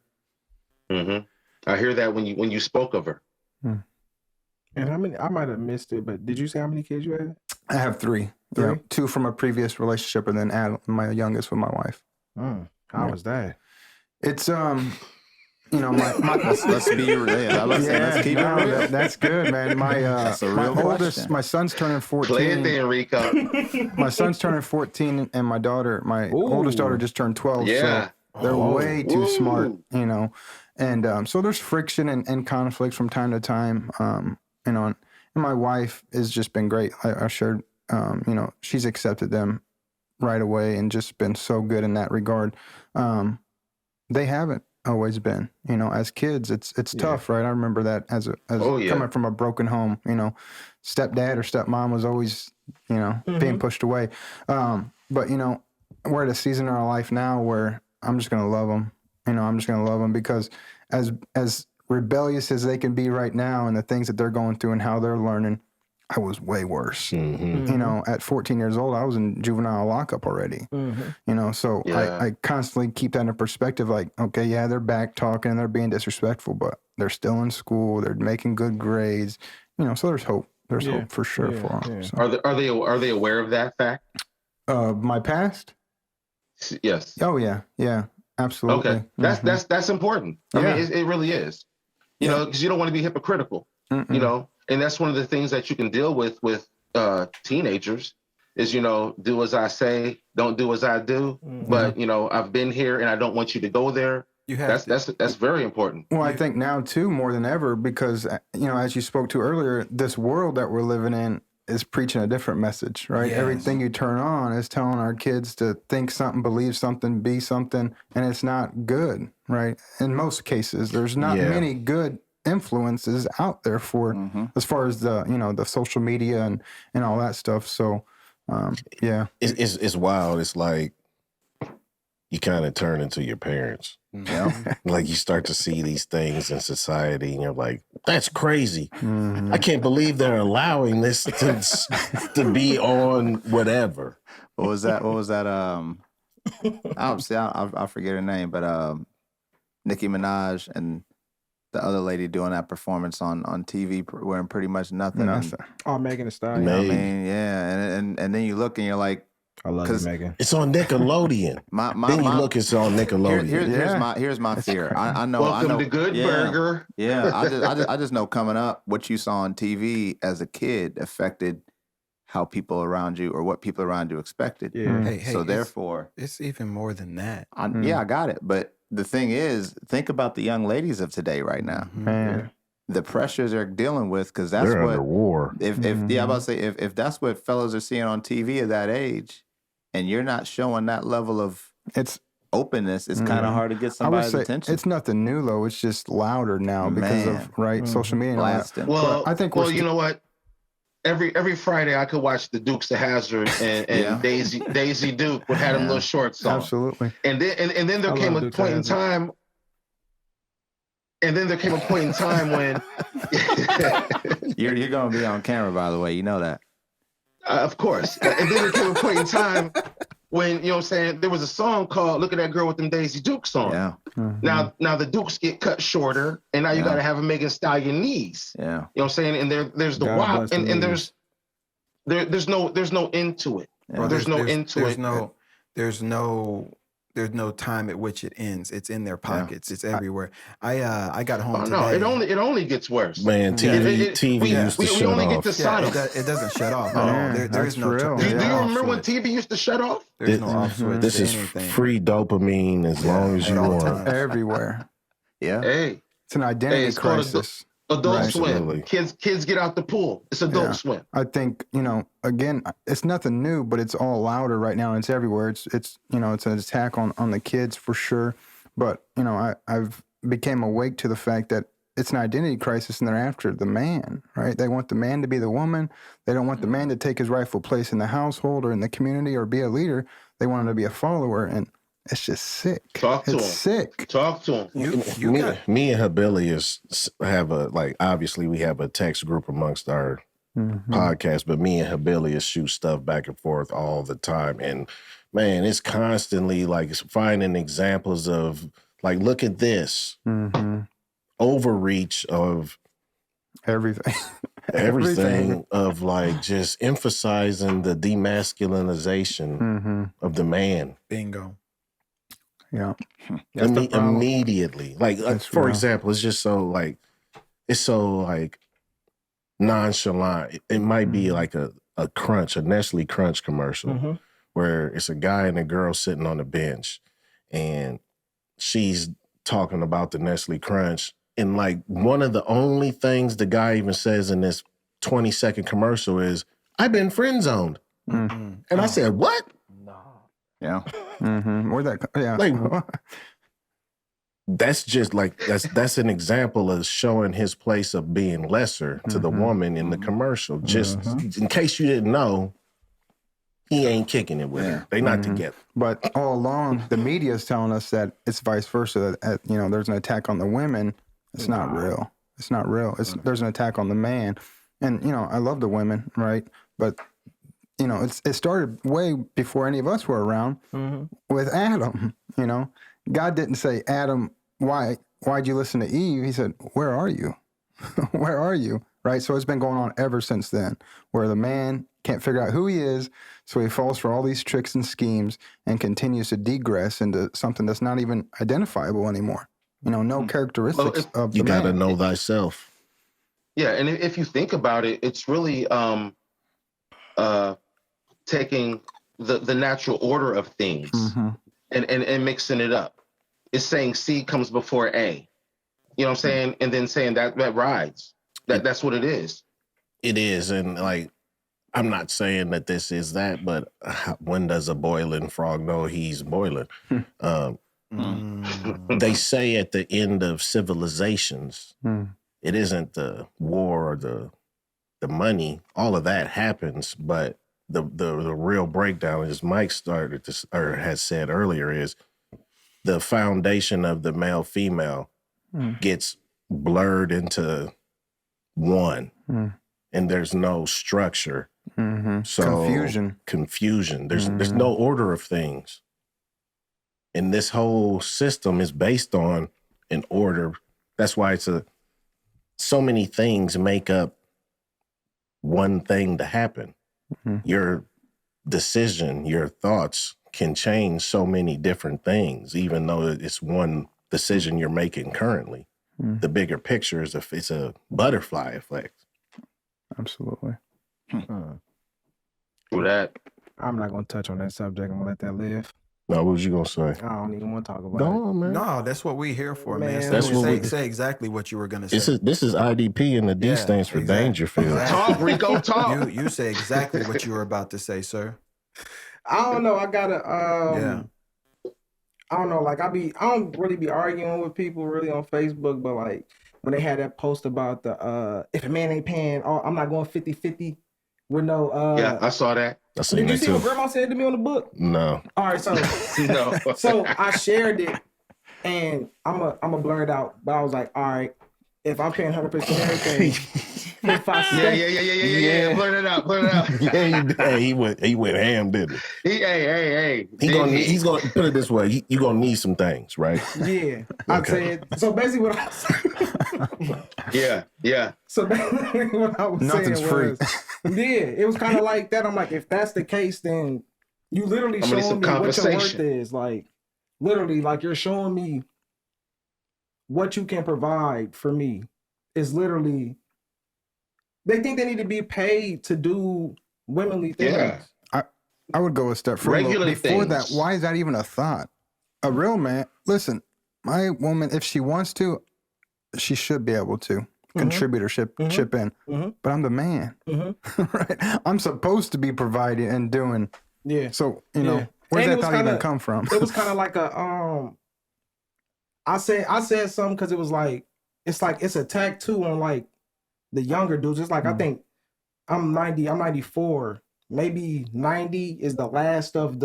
I hear that when you spoke of her. And how many? I might have missed it, but did you say how many kids you had? I have 3. Yeah, 2 from a previous relationship, and then add my youngest with my wife. How was that? It's you know, my Let's be real. Let's keep it real. That's good, man. My That's a real my oldest, question. my son's turning 14. Play it then, Rico. My son's turning 14, and my oldest daughter just turned 12. Yeah. So they're way too smart, you know. And so there's friction and conflict from time to time, you know. And my wife has just been great. I shared, you know, she's accepted them right away and just been so good in that regard. They haven't always been, you know, as kids, it's tough, right? I remember that as coming from a broken home, you know, stepdad or stepmom was always, you know, being pushed away. But, you know, we're at a season in our life now where I'm just going to love them. You know, I'm just going to love them because as rebellious as they can be right now and the things that they're going through and how they're learning, I was way worse. You know, at 14 years old, I was in juvenile lockup already. You know, so I constantly keep that in perspective. Like, okay, yeah, they're back talking and they're being disrespectful, but they're still in school. They're making good grades. You know, so there's hope. There's hope for sure for them. So. Are they aware of that fact? My past? Yes. Oh yeah, absolutely. Okay, that's important. I mean, it really is. You know, because you don't want to be hypocritical. You know. And that's one of the things that you can deal with teenagers is, you know, do as I say, don't do as I do. But, you know, I've been here and I don't want you to go there. That's very important. Well, I think now too, more than ever, because, you know, as you spoke to earlier, this world that we're living in is preaching a different message, right? Yes. Everything you turn on is telling our kids to think something, believe something, be something, and it's not good, right? In most cases, there's not many good influences out there for as far as the, you know, the social media and all that stuff. So it's wild. It's like you kind of turn into your parents. Like you start to see these things in society and you're like, that's crazy. I can't believe they're allowing this to be on whatever. What was that I forget her name, but Nicki Minaj and the other lady doing that performance on TV wearing pretty much nothing. Megan Thee Stallion. I mean, yeah, and then you look and you're like, I love you, Megan. It's on Nickelodeon. It's on Nickelodeon. Here's my fear. I know. Welcome to Good Burger. Yeah, I just know coming up, what you saw on TV as a kid affected how people around you or what people around you expected. Yeah. Hey, so therefore, it's even more than that. Yeah, I got it, but. The thing is, think about the young ladies of today right now. Man. The pressures they're dealing with, because that's they're what under war. I'm about to say, if that's what fellas are seeing on TV at that age, and you're not showing that level of openness, it's kind of hard to get somebody's attention. It's nothing new though. It's just louder now because of social media. Blasting. Well, I think you know what. Every Friday I could watch the Dukes of Hazzard and Daisy Duke would have them little shorts on. Absolutely. And then there came a point in time. And then there came a point in time when you're gonna be on camera, by the way. You know that. Of course. And then there came a point in time when, you know what I'm saying, there was a song called Look at That Girl with Them Daisy Dukes on. Yeah. Now the Dukes get cut shorter, and now you got to have a Megan Thee Stallion knees. Yeah. You know what I'm saying? And there's the WAP, and there's no end to it. Yeah. There's no time at which it ends. It's in their pockets. It's everywhere. I got home today. No, it only gets worse. Man, TV used to shut only off. Get to Sonic. It doesn't shut off. There is no. Real. Do you remember when TV used to shut off? There's no off switch. This is free dopamine as long as you want. Everywhere. Yeah. Hey, it's an identity crisis. Adult Swim. Kids get out the pool. It's Adult Swim. I think, you know, again, it's nothing new, but it's all louder right now and it's everywhere. It's you know, it's an attack on the kids for sure. But, you know, I've became awake to the fact that it's an identity crisis and they're after the man, right? They want the man to be the woman. They don't want the man to take his rightful place in the household or in the community or be a leader. They want him to be a follower, and it's just sick. Talk to him. Sick. Talk to him. Me and Habilius have obviously we have a text group amongst our podcast, but me and Habilius shoot stuff back and forth all the time. And man, it's constantly like finding examples of like, look at this overreach of everything. everything of like just emphasizing the demasculinization of the man. Bingo. Yeah. Immediately. Like for example, it's just so like, it's so like nonchalant. It might be like a Nestle Crunch commercial where it's a guy and a girl sitting on the bench and she's talking about the Nestle Crunch. And like one of the only things the guy even says in this 20-second commercial is, I've been friend zoned. And I said, what? No. Yeah. Where'd that yeah. Like, that's just like, that's an example of showing his place of being lesser to the woman in the commercial. Just in case you didn't know, he ain't kicking it with her. They not together. But all along, the media is telling us that it's vice versa. That there's an attack on the women. It's not real. It's not real. There's an attack on the man. And I love the women, right? But it started way before any of us were around with Adam. God didn't say, Adam, why'd you listen to Eve? He said, where are you? Where are you? Right? So it's been going on ever since then, where the man can't figure out who he is, so he falls for all these tricks and schemes and continues to degress into something that's not even identifiable anymore. No characteristics of the You got to man. know thyself. Yeah, and if you think about it, it's really taking the natural order of things and mixing it up. It's saying C comes before A. You know what I'm saying? And then saying that rides. That's what it is. It is. And like, I'm not saying that this is that, but when does a boiling frog know he's boiling? They say at the end of civilizations, it isn't the war or the money. All of that happens, but the real breakdown, as Mike started to, or has said earlier, is the foundation of the male-female gets blurred into one, and there's no structure. So confusion. There's no order of things. And this whole system is based on an order. That's why so many things make up one thing to happen. Your decision, your thoughts can change so many different things, even though it's one decision you're making currently. The bigger picture is it's a butterfly effect. Absolutely. True that. I'm not gonna touch on that subject. I'm gonna let that live. No, what was you gonna say? I don't even want to talk about Go it. on, man. No, that's what we're here for, man. Man, So that's what say exactly what you were going to say. This is IDP, and the D stands for Dangerfield. Talk, Rico, talk. You say exactly what you were about to say, sir. I don't know. I gotta. I don't know. Like I don't really be arguing with people really on Facebook, but like when they had that post about the if a man ain't paying, I'm not going 50-50 with no. Yeah, I saw that. Did you see what Grandma said to me on the book? No. All right, so No. so I shared it, and I'm a blur it out. But I was like, all right, if I'm paying 100% everything, if I stay, Yeah. Blurt it out. Yeah, he went ham, didn't he? Hey. He's gonna put it this way. You're gonna need some things, right? yeah. I said so. Basically, what I was saying. Yeah. So basically, what I was Nothing's saying free. was, it was kind of like that. I'm like, if that's the case, then you literally I'm gonna need showing some me what your worth conversation. is. Like, literally, like you're showing me what you can provide for me. Is literally, they think they need to be paid to do womanly things. Yeah. I would go a step further. Regular Before things. that, why is that even a thought? A real man, listen, my woman, if she wants to, she should be able to contribute or chip in. But I'm the man, right? I'm supposed to be providing and doing. Yeah. So, where's that thought even come from? It was kind of like a I said something because it was like it's a tag too on like the younger dudes. It's like I think I'm 90, I'm 94. Maybe 90 is the last of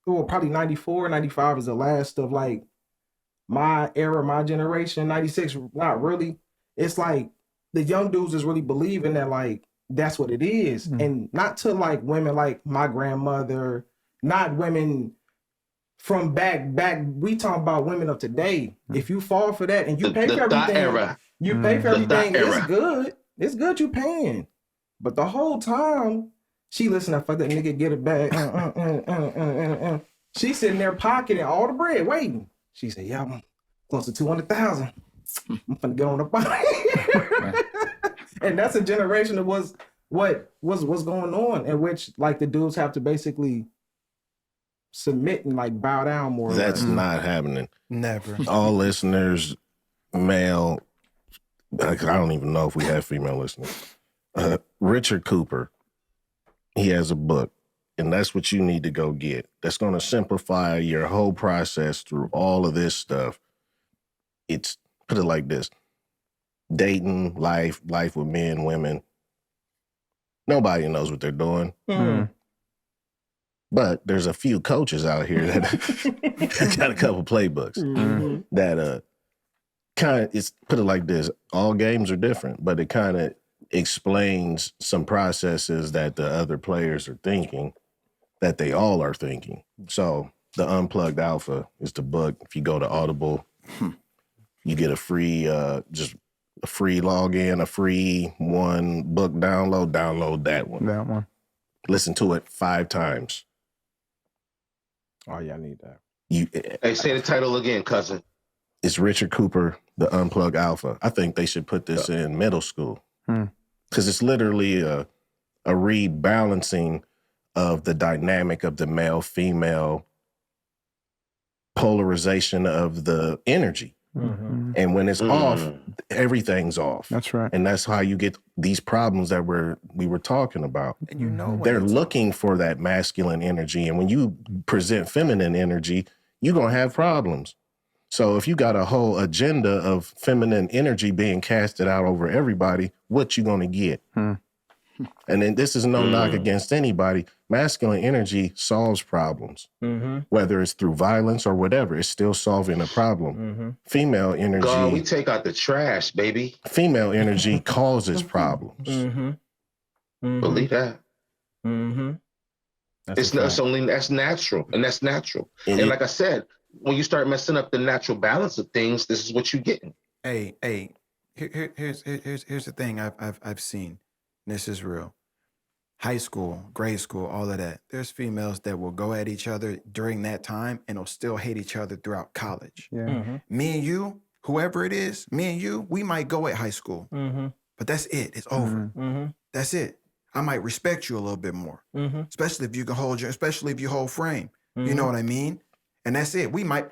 probably 94, 95 is the last of like my era, my generation. 96, not really. It's like the young dudes is really believing that like that's what it is. And not to like women like my grandmother, not women from back, we talking about women of today. If you fall for that and you pay for everything, era. you pay for everything, it's good. It's good you paying. But the whole time, she listening for that nigga get it back. She sitting there pocketing all the bread, waiting. She said, yeah, I'm close to 200,000. I'm finna get on the bike. And that's a generation of what's going on, in which like the dudes have to basically submit and like bow down more. That's not happening. Never. All listeners, male, I don't even know if we have female listeners. Richard Cooper, he has a book, and that's what you need to go get. That's going to simplify your whole process through all of this stuff. It's, put it like this, dating, life with men, women. Nobody knows what they're doing. But there's a few coaches out here that got a couple playbooks that kind of, it's, put it like this, all games are different, but it kind of explains some processes that the other players are thinking, that they all are thinking. So the Unplugged Alpha is the book. If you go to Audible, you get a free, just a free login, a free one book download that one. That one. Listen to it 5 times. Oh yeah, I need that. Hey, say the title again, cousin. It's Richard Cooper, the Unplugged Alpha. I think they should put this in middle school. Because it's literally a rebalancing of the dynamic of the male-female polarization of the energy. And when it's off, everything's off. That's right. And that's how you get these problems that we were talking about. And you know, They're looking for that masculine energy. And when you present feminine energy, you're going to have problems. So if you got a whole agenda of feminine energy being casted out over everybody, what you going to get? And then this is no knock against anybody. Masculine energy solves problems, whether it's through violence or whatever. It's still solving a problem. Female energy, God, we take out the trash, baby. female energy causes problems. Believe that. That's That's natural, and that's natural. And And like I said, when you start messing up the natural balance of things, this is what you're getting. Hey, here's the thing I've seen. And this is real. High school, grade school, all of that. There's females that will go at each other during that time and will still hate each other throughout college. Yeah. Me and you, whoever it is, me and you, we might go at high school, but that's it. It's over. That's it. I might respect you a little bit more, especially if you can especially if you hold frame. You know what I mean? And that's it. We might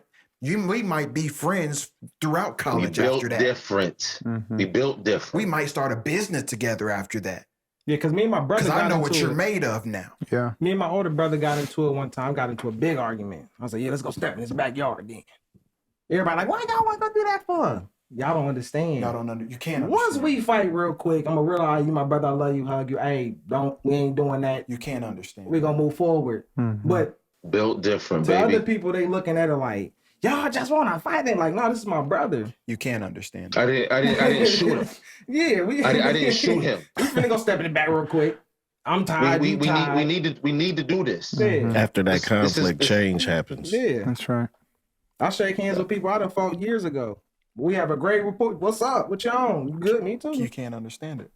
be friends throughout college after that. Different. We built different. We might start a business together after that. Yeah, because me and my brother Because I know what into you're it. made of now. Yeah. Me and my older brother got into it one time, got into a big argument. I was like, yeah, let's go step in his backyard then. Everybody like, why y'all want to go do that for? Y'all don't understand. You can't Once understand. we fight real quick, I'm gonna realize you my brother, I love you, hug you. Hey, we ain't doing that. You can't understand. We gonna move forward. But built different, to baby. other people, they looking at it like, y'all just want to fight. They like, no, this is my brother. You can't understand. I didn't shoot him. Yeah, I didn't shoot him. We finna go step in the back real quick. I'm tired. We you tired. need to do this. Yeah. After that This is- conflict, change happens. Yeah. That's right. I shake hands with people I done fought years ago. We have a great report. What's up? What you on? You good? Me too. You can't understand it.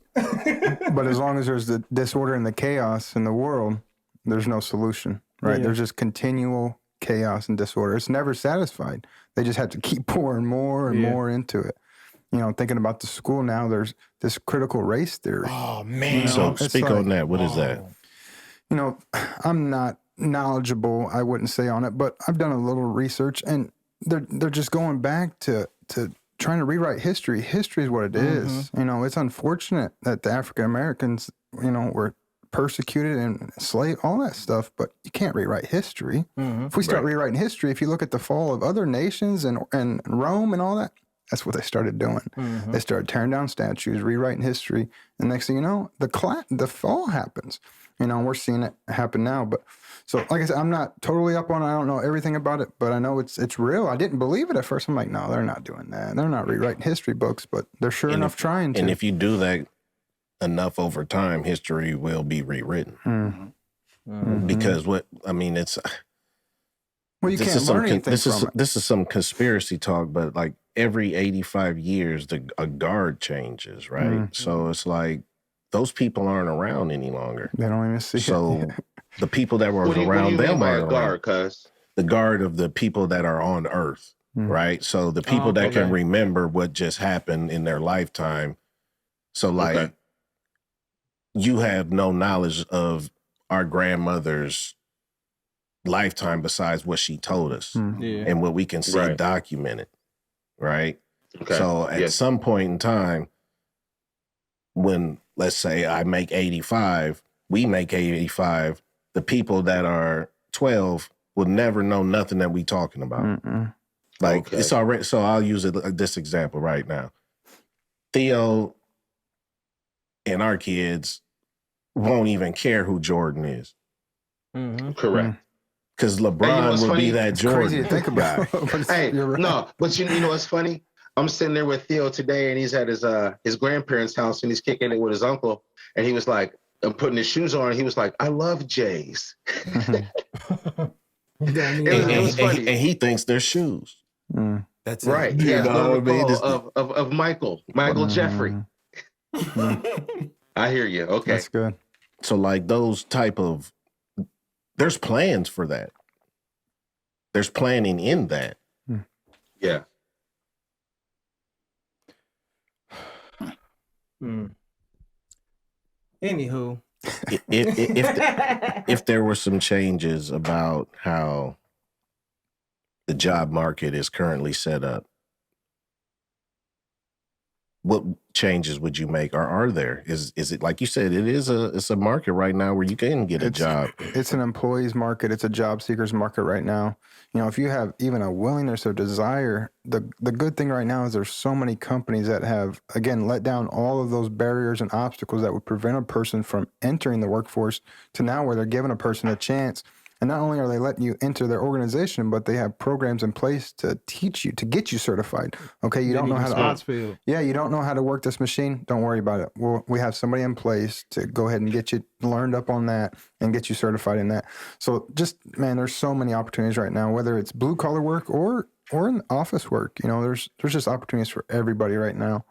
But as long as there's the disorder and the chaos in the world, there's no solution, right? Yeah. There's just continual chaos and disorder. It's never satisfied. They just have to keep pouring more and more into it. You know, thinking about the school now, there's this critical race theory. Oh, man. So it's speak like- on that. What is that? You know, I'm not knowledgeable, I wouldn't say on it, but I've done a little research, and they're just going back to trying to rewrite history. History is what it is. You know, it's unfortunate that the African Americans, you know, were persecuted and enslaved, all that stuff, but you can't rewrite history. If we start rewriting history, if you look at the fall of other nations and Rome and all that, that's what they started doing. They started tearing down statues, rewriting history, and next thing you know, the fall happens. You know, we're seeing it happen now. But so, like I said, I'm not totally up on it. I don't know everything about it, but I know it's real. I didn't believe it at first. I'm like, no, they're not doing that. They're not rewriting history books, but they're sure enough trying to. And if you do that enough over time, history will be rewritten. Because it's well, you can't learn anything from it. This is some conspiracy talk, but like every 85 years, a guard changes, right? So it's like those people aren't around any longer. They don't even see So it. the people that were What do you around mean them by aren't a around. guard, cuz? The guard of the people that are on Earth, right? So the people that can remember what just happened in their lifetime. So like you have no knowledge of our grandmother's lifetime besides what she told us and what we can see documented, right? Okay. So at some point in time, when let's say I make 85, we make 85, the people that are 12 will never know nothing that we talking about. Like it's already, so I'll use this example right now. Theo and our kids won't even care who Jordan is. Correct. Because LeBron will be that Jordan. Crazy to think about. Hey, no, but you know what's funny? I'm sitting there with Theo today, and he's at his grandparents' house, and he's kicking it with his uncle, and he was like, I'm putting his shoes on, and he was like, I love J's. It was funny. And he thinks they're shoes. That's right. it. Yeah, You know what I mean? of Michael Jeffrey. I hear you. Okay. That's good. So like those type of, there's plans for that. There's planning in that. Yeah. Anywho, if there were some changes about how the job market is currently set up, what changes would you make, or are there? Is it like you said? It's a market right now where you can get a job. It's an employee's market. It's a job seeker's market right now. You know, if you have even a willingness or desire, the good thing right now is there's so many companies that have, again, let down all of those barriers and obstacles that would prevent a person from entering the workforce to now where they're giving a person a chance. And not only are they letting you enter their organization, but they have programs in place to teach you, to get you certified. Okay, you don't know how to. Yeah, you don't know how to work this machine. Don't worry about it. We have somebody in place to go ahead and get you learned up on that and get you certified in that. So just, man, there's so many opportunities right now, whether it's blue collar work or in office work. You know, there's just opportunities for everybody right now.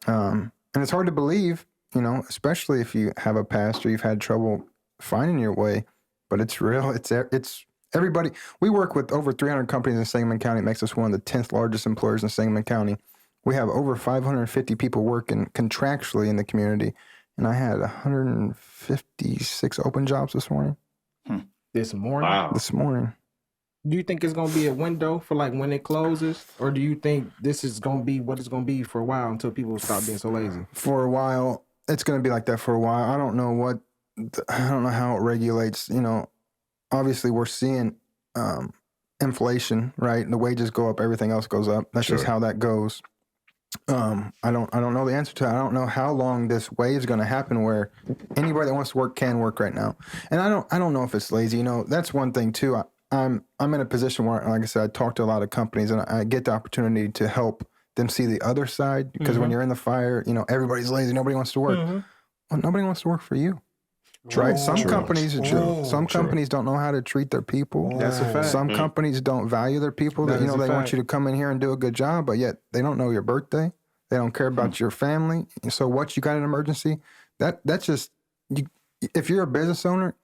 And it's hard to believe, you know, especially if you have a past or you've had trouble finding your way. But it's real. It's everybody. We work with over 300 companies in Sangamon County. It makes us one of the 10th largest employers in Sangamon County. We have over 550 people working contractually in the community. And I had 156 open jobs this morning. This morning? Wow. This morning. Do you think it's going to be a window for like when it closes? Or do you think this is going to be what it's going to be for a while until people stop being so lazy? For a while. It's going to be like that for a while. I don't know how it regulates. You know, obviously we're seeing inflation, right? The wages go up, everything else goes up. That's just how that goes. I don't know the answer to that. I don't know how long this wave is going to happen where anybody that wants to work can work right now. And I don't know if it's lazy. You know, that's one thing too. I'm in a position where, like I said, I talk to a lot of companies and I get the opportunity to help them see the other side. Because when you're in the fire, you know, everybody's lazy. Nobody wants to work. Well, nobody wants to work for you. Right. Some companies don't know how to treat their people. That's a fact. Some companies don't value their people. That, you know, they want you to come in here and do a good job, but yet they don't know your birthday. They don't care about your family. So what, you got an emergency? That's just you. If you're a business owner,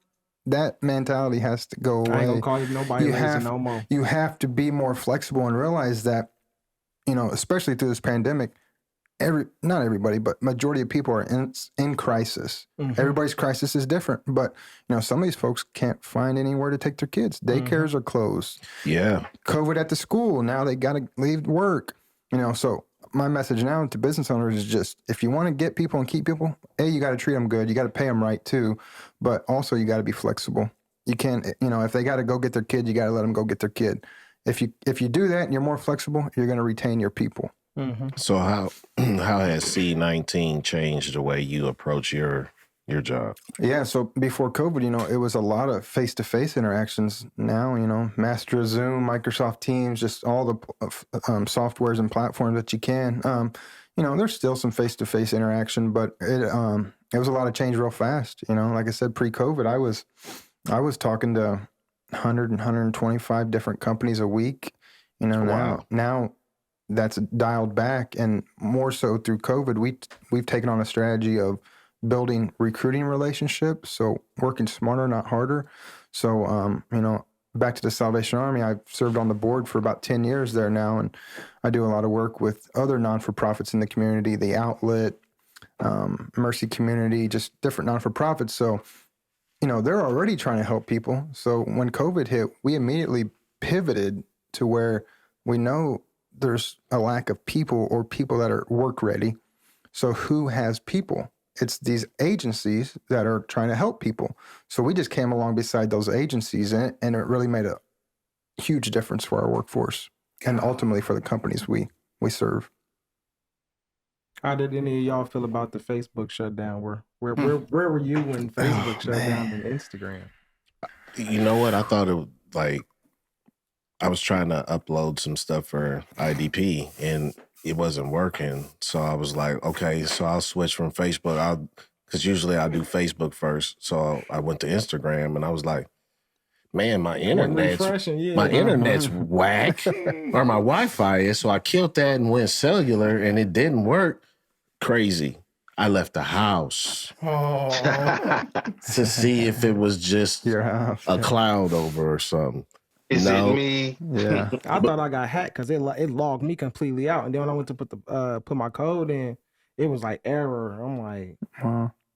that mentality has to go away. I ain't gonna call you nobody lazy no more. You have to be more flexible and realize that, you know, especially through this pandemic, not everybody, but majority of people are in crisis. Everybody's crisis is different, but you know, some of these folks can't find anywhere to take their kids. Daycares are closed. Yeah. COVID at the school. Now they got to leave work. You know, so my message now to business owners is just, if you want to get people and keep people, you got to treat them good. You got to pay them right too, but also you got to be flexible. You can't, you know, if they got to go get their kid, you got to let them go get their kid. If you do that and you're more flexible, you're going to retain your people. So how has C-19 changed the way you approach your job? Yeah, so before COVID, you know, it was a lot of face-to-face interactions. Now, you know, master Zoom, Microsoft Teams, just all the softwares and platforms that you can. You know, there's still some face-to-face interaction, but it was a lot of change real fast. You know, like I said, pre-COVID, I was talking to 100 and 125 different companies a week. You know, now that's dialed back, and more so through COVID, we've taken on a strategy of building recruiting relationships, so working smarter, not harder. So, back to the Salvation Army, I've served on the board for about 10 years there now, and I do a lot of work with other non-for-profits in the community, the Outlet, Mercy Community, just different non-for-profits. So, they're already trying to help people. So when COVID hit, we immediately pivoted to where we know there's a lack of people or people that are work ready. So who has people? It's these agencies that are trying to help people. So we just came along beside those agencies, and it really made a huge difference for our workforce and ultimately for the companies we serve. How did any of y'all feel about the Facebook shutdown? Where were you when Facebook shut down and Instagram? You know what? I thought it was like I was trying to upload some stuff for IDP and it wasn't working. So I was like, okay, so I'll switch from Facebook. Because usually I do Facebook first. So I went to Instagram and I was like, man, my internet's whack, or my Wi-Fi is. So I killed that and went cellular, and it didn't work. Crazy. I left the house to see if it was just Your house, a cloud over or something. Is it me? Yeah. I thought I got hacked because it logged me completely out, and then when I went to put my code in, it was like error. I'm like,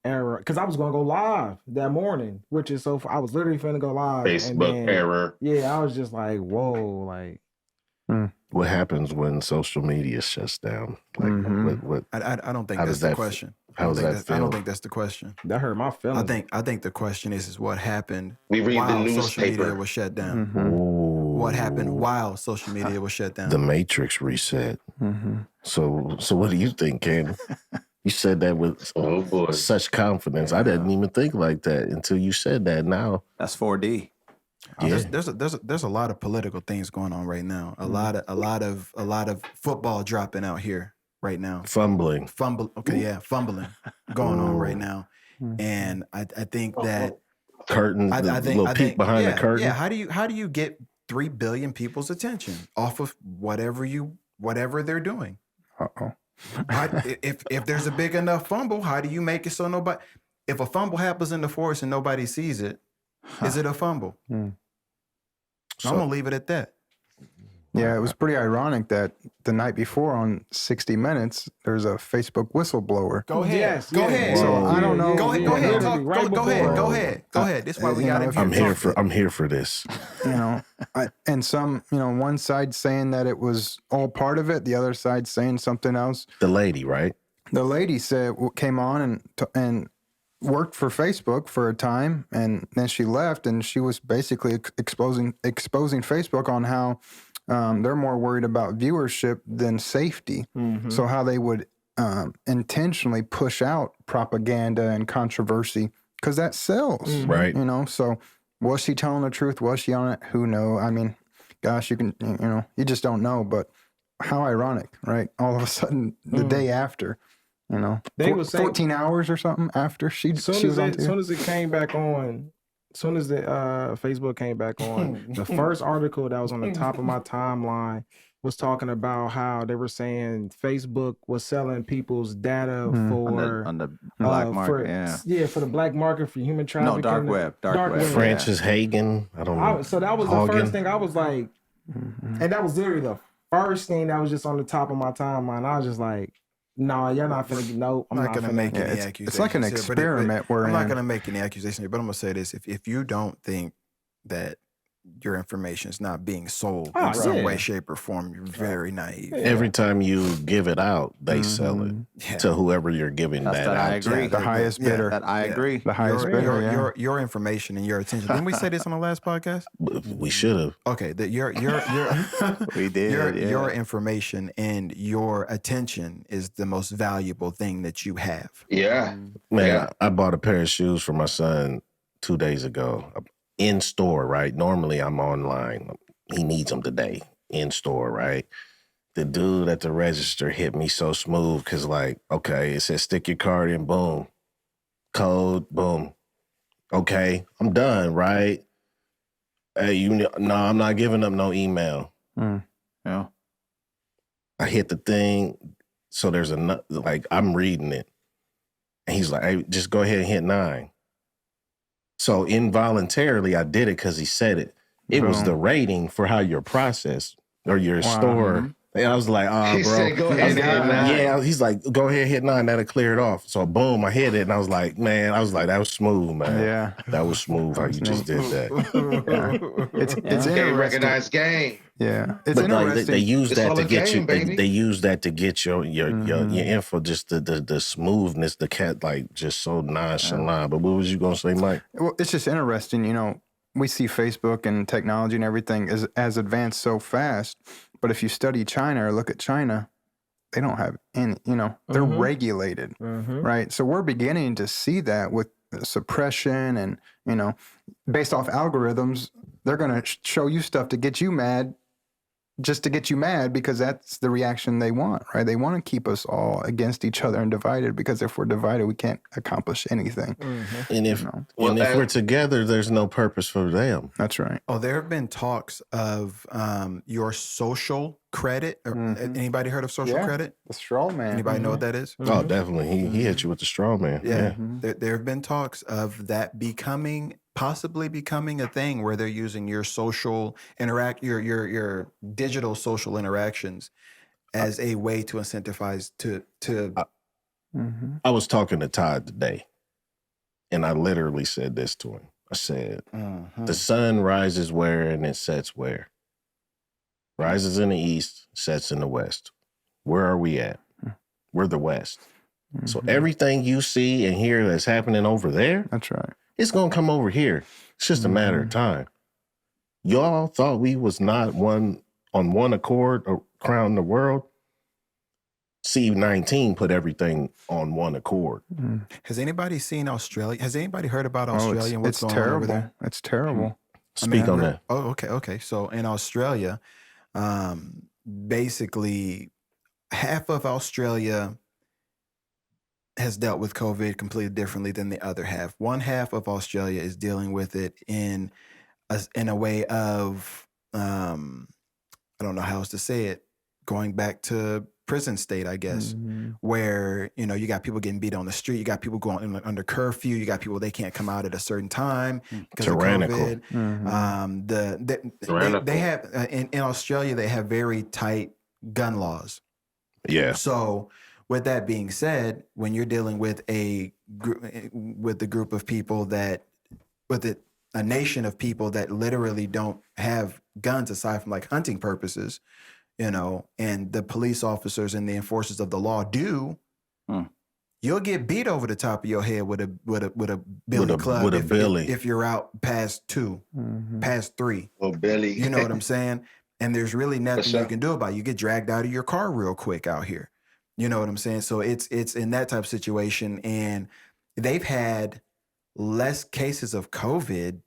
error, because I was gonna go live that morning, which is so. I was literally finna go live. Facebook error. Yeah, I was just like, whoa, like. What happens when social media shuts down? Like, what? I don't think How that's does the that question. How does that feel? I don't think that's the question. That hurt my feelings. I think the question is what happened We read the while social media newspaper. was shut down. Ooh. What happened while social media was shut down? The Matrix reset. So what do you think, Candy? You said that with such confidence. I didn't even think like that until you said that. Now That's 4D. Yeah. There's a lot of political things going on right now. A lot of football dropping out here right now. fumbling. Fumbling going on right now. And I think that Curtain, I think little peek behind the curtain. Yeah, how do you get 3 billion people's attention off of whatever they're doing? If there's a big enough fumble, how do you make it so nobody? If a fumble happens in the forest and nobody sees it, is it a fumble? So, I'm gonna leave it at that. Yeah, it was pretty ironic that the night before on 60 Minutes, there's a Facebook whistleblower. Go ahead. Yes, Go yeah. ahead. So I don't know. Go ahead. Yeah. Talk. Right Go ahead. before. Go ahead. This is why we got him. I'm here for this. And some, one side saying that it was all part of it, the other side saying something else. The lady, right? The lady came on and worked for Facebook for a time, and then she left, and she was basically exposing Facebook on how they're more worried about viewership than safety. So how they would intentionally push out propaganda and controversy because that sells, Right. So was she telling the truth? Was she on it? Who knows? I mean, gosh, you can, you just don't know. But how ironic, right? All of a sudden, the day after. They were saying 14 hours or something after she was on TV. As soon as it came back on, as soon as the Facebook came back on, the first article that was on the top of my timeline was talking about how they were saying Facebook was selling people's data for on the black market. For the black market for human trafficking. No, dark web. Dark web. Francis Hagen. I don't know. So that was the first thing I was like, and that was literally the first thing that was just on the top of my timeline. I was just like, no, you're not finna. No, I'm not gonna finna make any it's accusations. like an here, but experiment. I'm not gonna make any accusations here, but I'm gonna say this: if you don't think that your information is not being sold in some way, shape, or form, you're very naive. Every time you give it out, they sell it to whoever you're giving that out. I agree. The highest bidder. That I agree. The highest bidder. Your information and your attention. Didn't we say this on the last podcast? We should have. Okay, that your We did. your information and your attention is the most valuable thing that you have. Yeah. Man, Yeah. I bought a pair of shoes for my son 2 days ago. In store, right? Normally I'm online. He needs them today. In store, right? The dude at the register hit me so smooth because, like, okay, it says stick your card in, boom. Code, boom. Okay, I'm done, right? Hey, no, I'm not giving up no email. Yeah. I hit the thing. So there's like, I'm reading it. And he's like, hey, just go ahead and hit 9. So involuntarily, I did it because he said it. It was the rating for how your process or your store. And I was like, He bro. said, go ahead and hit 9. Yeah, he's like, go ahead and hit 9. That'll clear it off. So boom, I hit it. And I was like, that was smooth, man. Yeah. That was smooth how you just did that. Yeah. It's Game interesting. recognized game. Yeah. It's But like, interesting. they use It's that Hall to of get Fame, you. baby. They use that to get your info. Just the smoothness. The cat like just so nonchalant. But what was you gonna say, Mike? Well, it's just interesting, we see Facebook and technology and everything as advanced so fast, but if you study China or look at China, they don't have any, they're regulated, right? So we're beginning to see that with suppression and, based off algorithms, they're going to show you stuff to get you mad, just to get you mad, because that's the reaction they want, right? They want to keep us all against each other and divided, because if we're divided, we can't accomplish anything. And if we're together, there's no purpose for them. That's right. Oh, there have been talks of your social credit. Anybody heard of social credit? The straw man. Anybody know what that is? Oh, definitely. He hit you with the straw man. Yeah. There have been talks of that possibly becoming a thing where they're using your social your digital social interactions as a way to incentivize to I was talking to Todd today, and I literally said this to him. I said, the sun rises where and it sets where. Rises in the east, sets in the west. Where are we at? We're the west. So everything you see and hear that's happening over there, That's right. it's going to come over here. It's just a matter of time. Y'all thought we was not on one accord around the world. C-19 put everything on one accord. Has anybody seen Australia? Has anybody heard about Australia and what's going on over there? It's terrible. Speak on that. Oh, okay. So in Australia, basically half of Australia has dealt with COVID completely differently than the other half. One half of Australia is dealing with it in a way of, I don't know how else to say it, going back to prison state, I guess, where, you got people getting beat on the street, you got people going under curfew, you got people, they can't come out at a certain time because of COVID. They have, in Australia, they have very tight gun laws. Yeah. So with that being said, when you're dealing with a group of people a nation of people that literally don't have guns aside from like hunting purposes, and the police officers and the enforcers of the law do, you'll get beat over the top of your head with a billy club if you're out past 2, past 3. Well, Billy. You know what I'm saying? And there's really nothing you can do about it. You get dragged out of your car real quick out here. You know what I'm saying? So it's in that type of situation, and they've had less cases of COVID.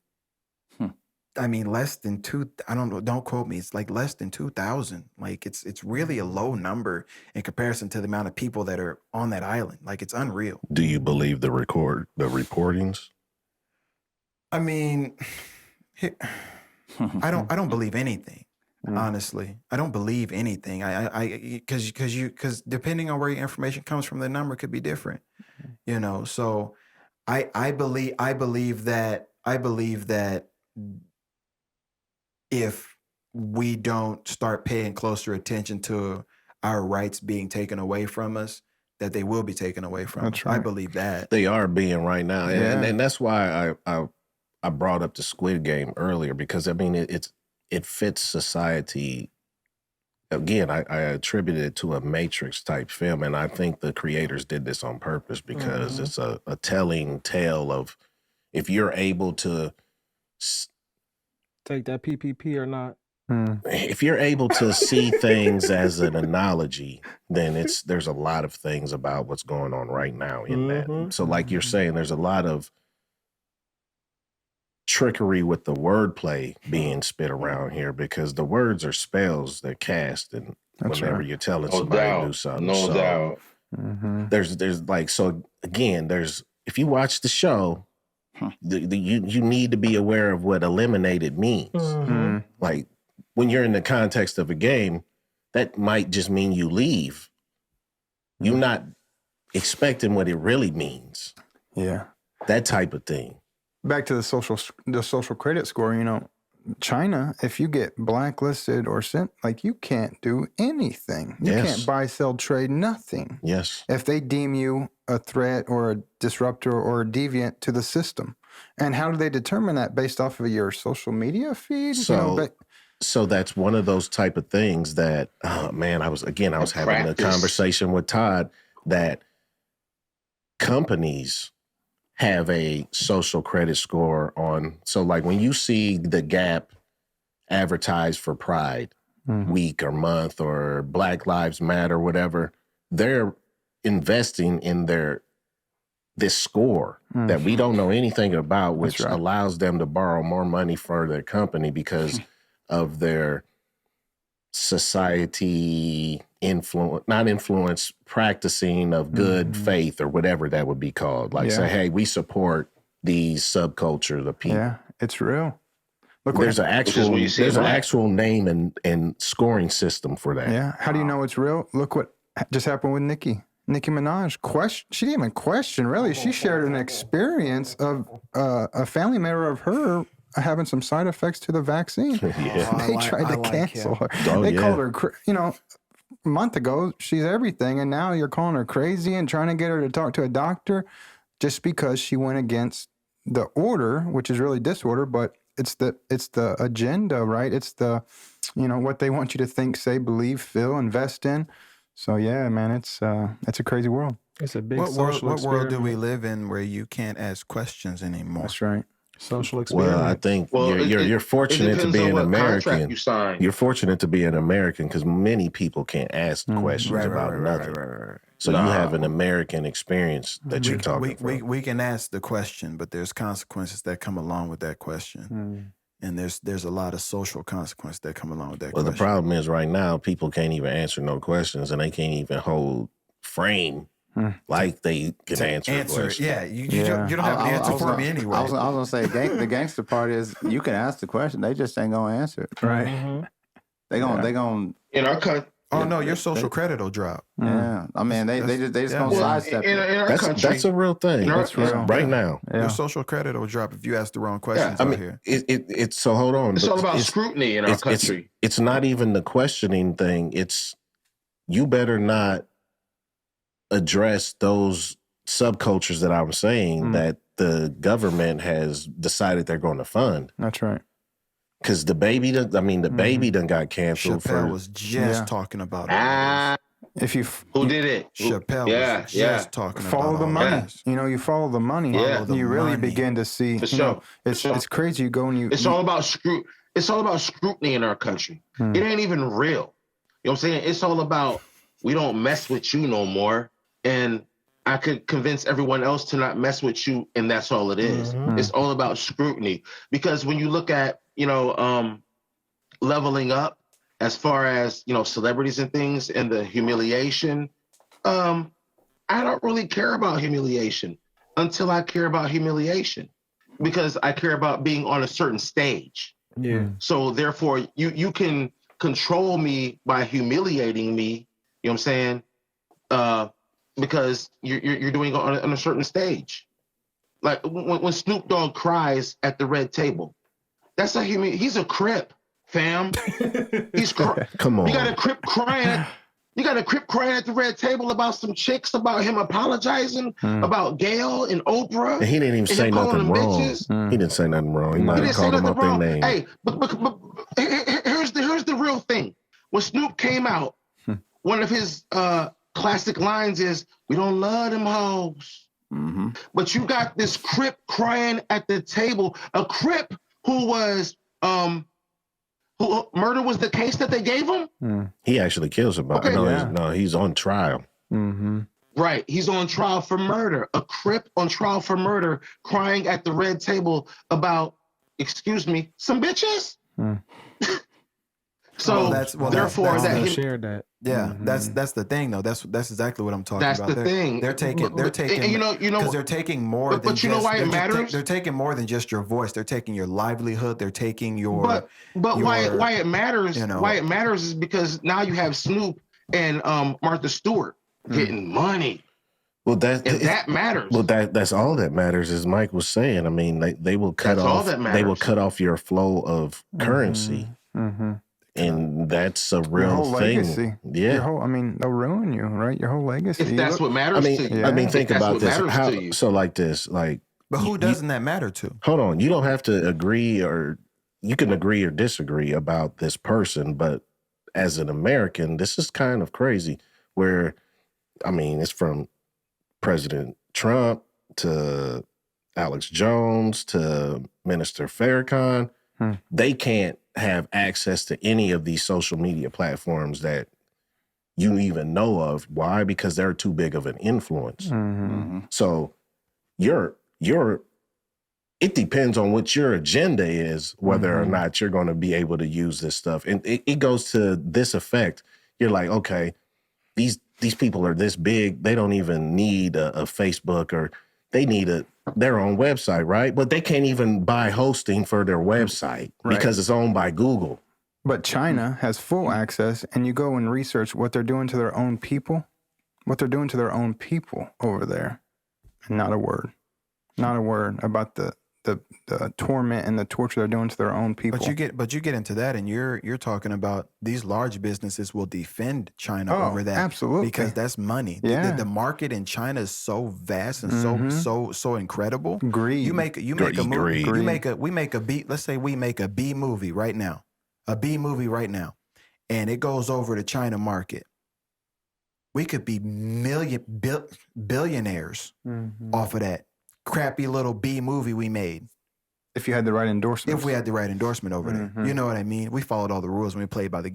I mean, less than 2. I don't know. Don't quote me. It's like less than 2,000. Like it's really a low number in comparison to the amount of people that are on that island. Like it's unreal. Do you believe the reportings? I mean, I don't believe anything. Honestly, I don't believe anything. Because depending on where your information comes from, the number could be different. So I believe that if we don't start paying closer attention to our rights being taken away from us, that they will be taken away from us. Right. I believe that. They are being right now. Yeah. And that's why I brought up the Squid Game earlier, because I mean, it fits society. Again, I attributed it to a Matrix type film, and I think the creators did this on purpose because it's a telling tale of if you're able to take that PPP or not. If you're able to see things as an analogy, then there's a lot of things about what's going on right now in that. So like you're saying, there's a lot of trickery with the wordplay being spit around here, because the words are spells that cast, and whenever you're telling somebody to do something. No doubt. There's like, so again, if you watch the show, you need to be aware of what eliminated means. Like when you're in the context of a game, that might just mean you leave. You're not expecting what it really means. Yeah. That type of thing. Back to the social credit score, you know, China, if you get blacklisted or sent, like, you can't do anything. You can't buy, sell, trade, nothing. Yes. If they deem you a threat or a disruptor or a deviant to the system. And how do they determine that? Based off of your social media feed? So that's one of those type of things that, man, I was having a conversation with Todd that companies have a social credit score on. So like when you see the Gap advertised for Pride Week or month or Black Lives Matter, whatever, they're investing in this score that we don't know anything about, which allows them to borrow more money for their company because of their society practicing of good faith or whatever that would be called. Like say, hey, we support these subculture, the people. Yeah, it's real. Look, there's an actual name and scoring system for that. Yeah. How do you know it's real? Look what just happened with Nicki Minaj. She didn't even question, really. She shared an experience of a family member of her having some side effects to the vaccine. They tried to cancel her. They called her, a month ago, she's everything, and now you're calling her crazy and trying to get her to talk to a doctor just because she went against the order, which is really disorder, but it's the agenda, right? It's the, what they want you to think, say, believe, feel, invest in. So yeah, man, it's a crazy world. It's a big what social world, what world do we experiment. live in where you can't ask questions anymore? That's right. Social experiment. Well, I think you're fortunate to be an American. You're fortunate to be an American because many people can't ask questions about nothing. So you have an American experience that you're talking about. We can ask the question, but there's consequences that come along with that question. And there's a lot of social consequences that come along with that question. Well, the problem is right now, people can't even answer no questions and they can't even hold frame like they can answer questions. Yeah, you don't have an answer for me anyway. I was going to say, the gangster part is you can ask the question, they just ain't going to answer it. Right. They going in our country. Oh no, your social credit will drop. Yeah, I mean they just gonna sidestep it. In our country, that's a real thing. That's real right now. Yeah. Your social credit will drop if you ask the wrong questions out here. It's so hold on. It's all about scrutiny in our country. It's not even the questioning thing. It's you better not address those subcultures that I was saying that the government has decided they're going to fund. That's right. Because the baby done got canceled. Chappelle was just talking about it. If you who did it? Chappelle was just talking about follow the money. You follow the money. Yeah. You really begin to see. It's crazy. You go and you. It's all about It's all about scrutiny in our country. It ain't even real. You know what I'm saying? It's all about we don't mess with you no more, and I could convince everyone else to not mess with you, and that's all it is. It's all about scrutiny. Because when you look at leveling up as far as, celebrities and things and the humiliation, I don't really care about humiliation until I care about humiliation because I care about being on a certain stage. Yeah. So therefore you can control me by humiliating me, you know what I'm saying? Because you're doing it on a certain stage. Like when Snoop Dogg cries at the red table, that's he's a Crip, fam. He's come on. You got a Crip crying. You got a Crip crying at the red table about some chicks, about him apologizing, about Gail and Oprah. And he didn't even say nothing wrong. He didn't say nothing wrong. He might have called them out their name. Hey, but here's the real thing. When Snoop came out, one of his classic lines is, "We don't love them hoes." But you got this Crip crying at the table, a Crip who was who murder was the case that they gave him. He actually kills somebody. Okay. He's on trial. Right, he's on trial for murder. A Crip on trial for murder, crying at the red table about, excuse me, some bitches. So therefore, that's shared that. Yeah, that's the thing though. That's exactly what I'm talking That's about. the thing. They're taking, and you know, because they're taking more than but you know why it matters? They're taking more than just your voice. They're taking your livelihood. They're taking your. But why it matters? You know, why it matters is because now you have Snoop and Martha Stewart getting money. Well, that matters. Well, that's all that matters, as Mike was saying. I mean, they will cut off. They will cut off your flow of currency, and that's a real your whole thing. Legacy. Yeah, your whole, I mean, they'll ruin you, right? Your whole legacy. If that's what matters to you. I mean, think about this. How, so like this, like. But who doesn't that matter to? Hold on, you don't have to agree, or you can agree or disagree about this person, but as an American, this is kind of crazy. Where, I mean, it's from President Trump to Alex Jones to Minister Farrakhan. They can't have access to any of these social media platforms that you even know of. Why? Because they're too big of an influence. So it depends on what your agenda is, whether or not you're going to be able to use this stuff. And it goes to this effect. You're like, okay, these people are this big. They don't even need a Facebook, or they need their own website, right? But they can't even buy hosting for their website because it's owned by Google. But China has full access, and you go and research what they're doing to their own people, over there, and not a word about the torment and the torture they're doing to their own people. But you get into that, and you're talking about these large businesses will defend China over that, absolutely, because that's money. Yeah. The market in China is so vast and so incredible. Greed. We make a B. Let's say we make a B movie right now, and it goes over to China market. We could be billionaires off of that crappy little B movie we made. If you had the right endorsement. If we had the right endorsement over there. You know what I mean? We followed all the rules when we played by the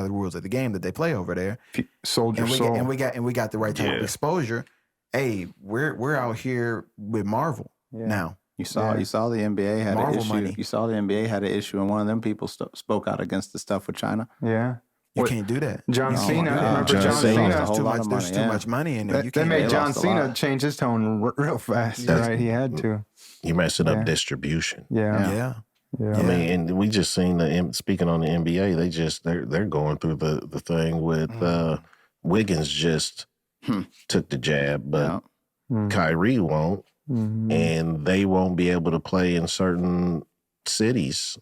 rules of the game that they play over there. Sold your soul. And we got the right type of exposure. Hey, we're out here with Marvel now. You saw the NBA had Marvel an issue. money. You saw the NBA had an issue, and one of them people spoke out against the stuff with China. Yeah. You can't do that. John Cena. God. Remember John Cena. There's too much money in there. They made John Cena change his tone real fast. Right, he had to. You're messing up distribution. Yeah. I mean, and we just seen speaking on the NBA, they're going through the thing with Wiggins just took the jab, but Kyrie won't, and they won't be able to play in certain cities.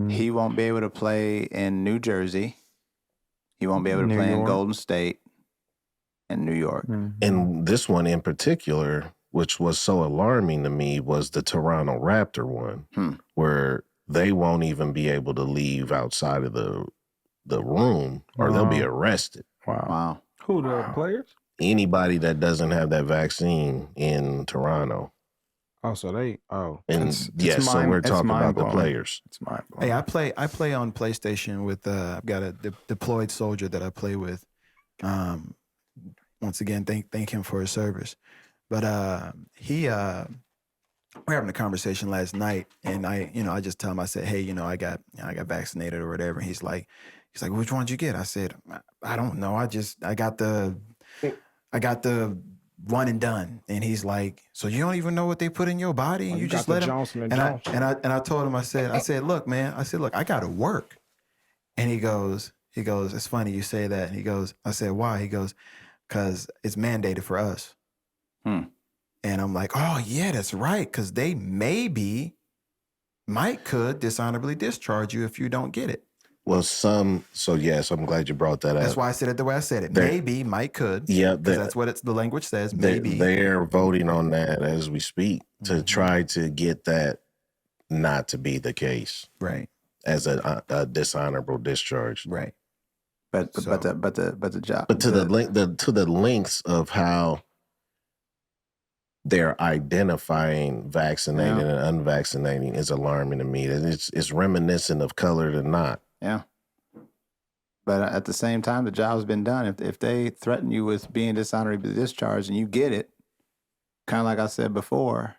He won't be able to play in New Jersey. He won't be able to play in Golden State and New York. And this one in particular, which was so alarming to me, was the Toronto Raptor one, where they won't even be able to leave outside of the room, or they'll be arrested. Wow. Who, the players? Anybody that doesn't have that vaccine in Toronto. Oh, so so we're talking about the players. It's mind blowing. Hey, I play on PlayStation with I've got a deployed soldier that I play with. Once again, thank him for his service. But we're having a conversation last night, and I just tell him, I said, hey, I got vaccinated or whatever. And he's like, which one did you get? I said, I don't know. I got the one and done. And he's like, so you don't even know what they put in your body, and you just let them. Johnson & Johnson. I told him, I said, look, man, I got to work. And he goes, it's funny you say that. And he goes, I said, why? He goes, because it's mandated for us. And I'm like, oh yeah, that's right. Because they could dishonorably discharge you if you don't get it. Well, so yes, I'm glad you brought that up. That's why I said it the way I said it. Could. Yeah. That's what the language says, maybe. They're voting on that as we speak to try to get that not to be the case. Right. As a dishonorable discharge. Right. But to the lengths of how they're identifying vaccinated and unvaccinating is alarming to me. It's reminiscent of colored and not. Yeah. But at the same time, the job's been done. If they threaten you with being dishonorably discharged and you get it, kind of like I said before,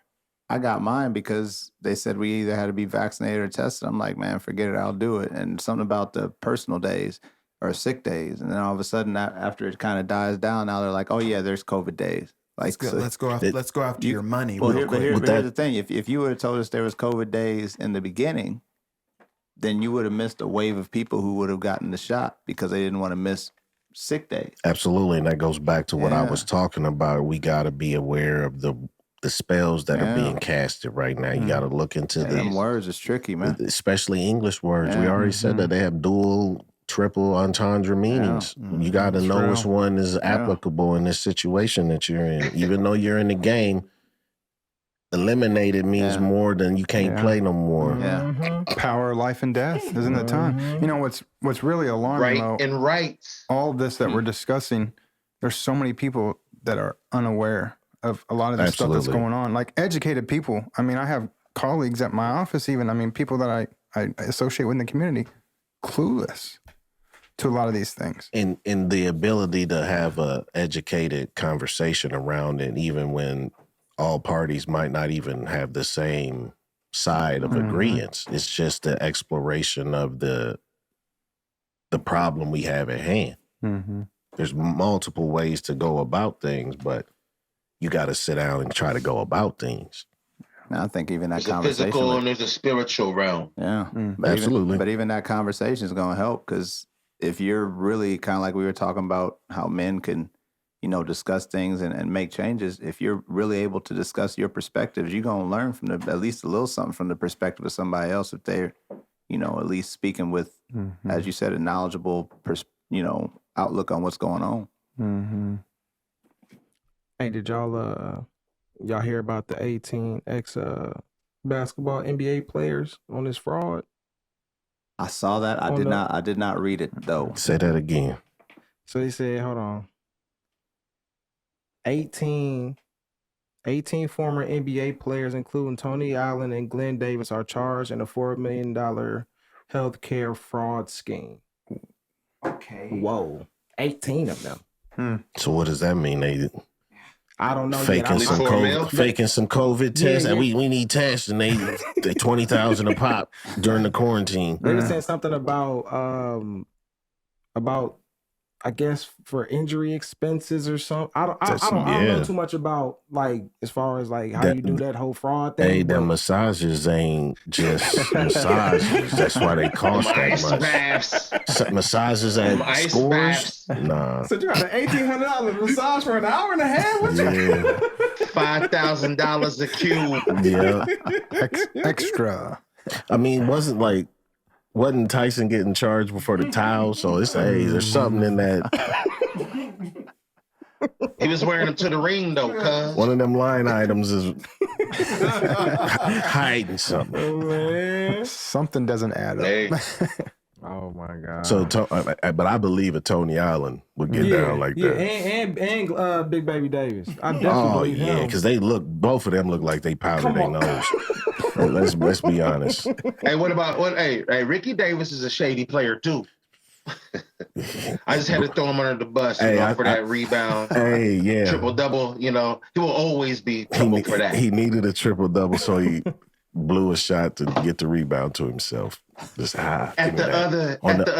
I got mine because they said we either had to be vaccinated or tested. I'm like, man, forget it, I'll do it. And something about the personal days or sick days, and then all of a sudden, after it kind of dies down, now they're like, oh yeah, there's COVID days. Like, let's go after your money. Well, real quick. but here's the thing: if you would have told us there was COVID days in the beginning, then you would have missed a wave of people who would have gotten the shot because they didn't want to miss sick days. Absolutely, and that goes back to what I was talking about. We got to be aware of the spells that are being casted right now. You got to look into them words. Is tricky, man. Especially English words. We already said that they have dual, triple entendre meanings. You got to know which one is applicable in this situation that you're in. Even though you're in the game, eliminated means more than you can't play no more. Power, life, and death isn't the time. You know what's really alarming, Right and rights. all this that we're discussing, there's so many people that are unaware of a lot of the stuff that's going on. Like educated people. I mean, I have colleagues at my office even. I mean, people that I associate with in the community, clueless to a lot of these things. In the ability to have a educated conversation around it, even when all parties might not even have the same side of agreements. It's just the exploration of the problem we have at hand. There's multiple ways to go about things, but you got to sit down and try to go about things. I think even that There's a conversation, physical and there's a spiritual realm. Absolutely. But even that conversation is going to help, because if you're really kind of like we were talking about how men can, discuss things and make changes. If you're really able to discuss your perspectives, you're going to learn from at least a little something from the perspective of somebody else. If they're, at least speaking with, as you said, a knowledgeable, outlook on what's going on. Hey, did y'all hear about the 18 basketball NBA players on this fraud? I saw that. I did not read it though. Say that again. So they said, hold on. 18 former NBA players, including Tony Allen and Glenn Davis, are charged in a $4 million healthcare fraud scheme. Okay. Whoa. 18 of them. So what does that mean? I don't know. Faking some COVID tests. Yeah. We need tests, and they $20,000 a pop during the quarantine. They were saying something about I guess for injury expenses or something. I don't know too much about, like, as far as like how you do that whole fraud thing. Hey, the massages ain't just massages. That's why they cost that much. Massages at Scores? Nah. So you got an $1,800 massage for an hour and a half? What $5,000 a cube. Yeah. Extra. I mean, wasn't Tyson getting charged before the towel? So it's there's something in that. He was wearing them to the ring though, cuz. One of them line items is hiding something. Oh, man. Something doesn't add up. Hey. Oh my God. So, but I believe a Tony Allen would get down like that. And Big Baby Davis. I definitely believe him. Because both of them look like they powdered their nose. Let's be honest. Hey, Hey, Ricky Davis is a shady player too. I just had to throw him under the bus for that rebound. Hey, yeah. Triple double, he will always be trouble for that. He needed a triple double, so he blew a shot to get the rebound to himself. Just at the other end. On the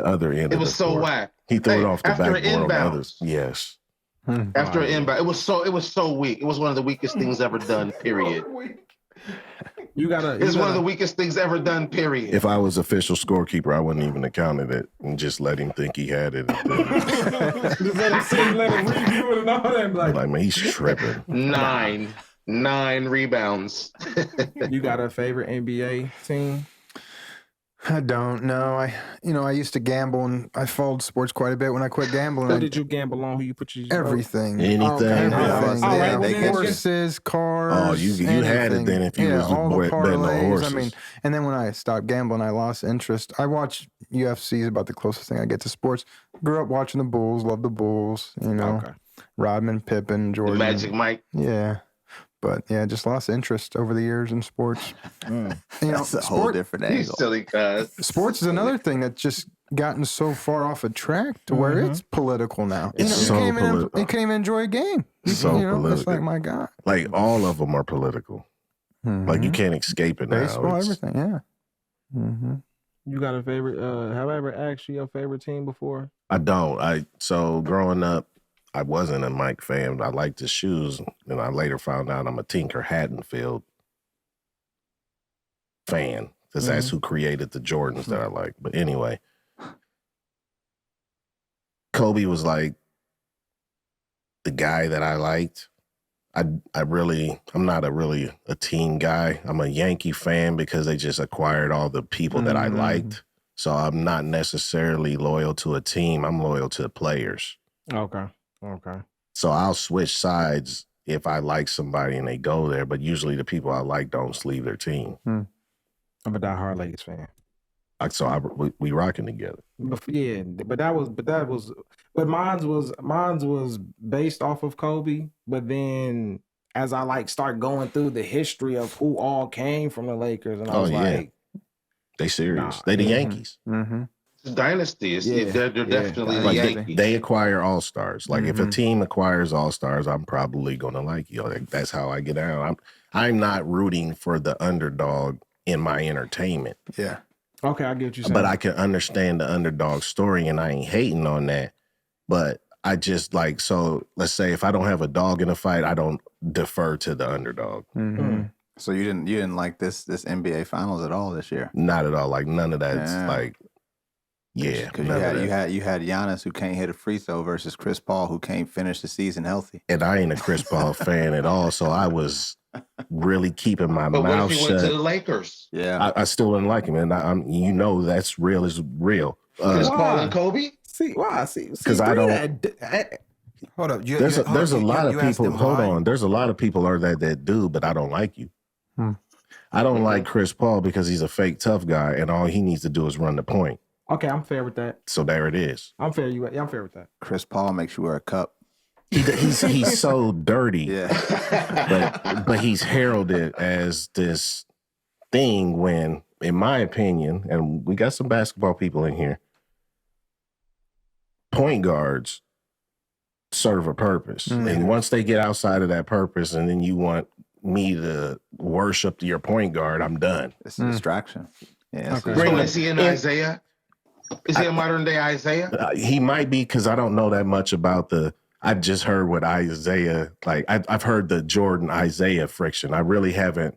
other end. It was so whack. He threw it off the after backboard on the others. inbounds. Yes. After an inbound. It was so weak. It was one of the weakest things ever done, period. It's one of the weakest things ever done, period. If I was official scorekeeper, I wouldn't even have counted it and just let him think he had it. Just let him see, let him review it and all that. Like, man, he's tripping. 9 rebounds. You got a favorite NBA team? I don't know. I used to gamble, and I followed sports quite a bit. When I quit gambling, Who did you gamble on? Who you put your everything, anything, horses, cars. Oh, you had it then if you was all the betting on parlays. horses. I mean, and then when I stopped gambling, I lost interest. I watch UFC is about the closest thing I get to sports. Grew up watching the Bulls, love the Bulls. Rodman, Pippen, Jordan, Magic Mike. Yeah. But yeah, just lost interest over the years in sports. That's a whole different angle. You silly cuz. Sports is another thing that's just gotten so far off a track to where it's political now. It's you can't even enjoy a game. So political. It's like, my God. Like all of them are political. Like you can't escape it now. Baseball, It's- everything, yeah. Mm-hmm. You got a favorite? Have I ever asked you your favorite team before? I don't. So growing up, I wasn't a Mike fan. I liked his shoes, and I later found out I'm a Tinker Hattonfield fan because that's who created the Jordans that I like. But anyway, Kobe was like the guy that I liked. I'm not really a team guy. I'm a Yankee fan because they just acquired all the people that I liked. So I'm not necessarily loyal to a team. I'm loyal to the players. Okay. So I'll switch sides if I like somebody and they go there, but usually the people I like don't leave their team. I'm a diehard Lakers fan. We rocking together. But mine was based off of Kobe. But then as I like start going through the history of who all came from the Lakers, and I was like, they serious. They the Yankees. It's a dynasty. They're definitely the Like Yankees. they acquire all stars. Like if a team acquires all stars, I'm probably gonna like you. Like, that's how I get out. I'm not rooting for the underdog in my entertainment. Yeah. okay, I get what you're saying. But I can understand the underdog story, and I ain't hating on that. But I just like, so let's say if I don't have a dog in a fight, I don't defer to the underdog. So you didn't like this NBA Finals at all this year? Not at all. Like none of that's like, yeah. Because none of that. you had Giannis who can't hit a free throw versus Chris Paul who can't finish the season healthy. And I ain't a Chris Paul fan at all, so I was really keeping my But what mouth if he went shut. to the Lakers? Yeah. I still didn't like him, and that's real is real. Chris Why? Paul and Kobe? See why? See, 'Cause I don't- Hold up. There's a lot of asked people. them Hold why. on. There's a lot of people that do, but I don't like you. I don't like Chris Paul because he's a fake tough guy, and all he needs to do is run the point. Okay, I'm fair with that. So there it is. I'm fair with that. Chris Paul makes you wear a cup. He's so dirty, Yeah. but he's heralded as this thing when, in my opinion, and we got some basketball people in here, point guards serve a purpose. And once they get outside of that purpose and then you want me to worship your point guard, I'm done. It's a distraction. Yeah. Okay. So is he an Isaiah? Is he a modern day Isaiah? He might be, because I don't know that much about I just heard what Isaiah, like I've heard the Jordan Isaiah friction. I really haven't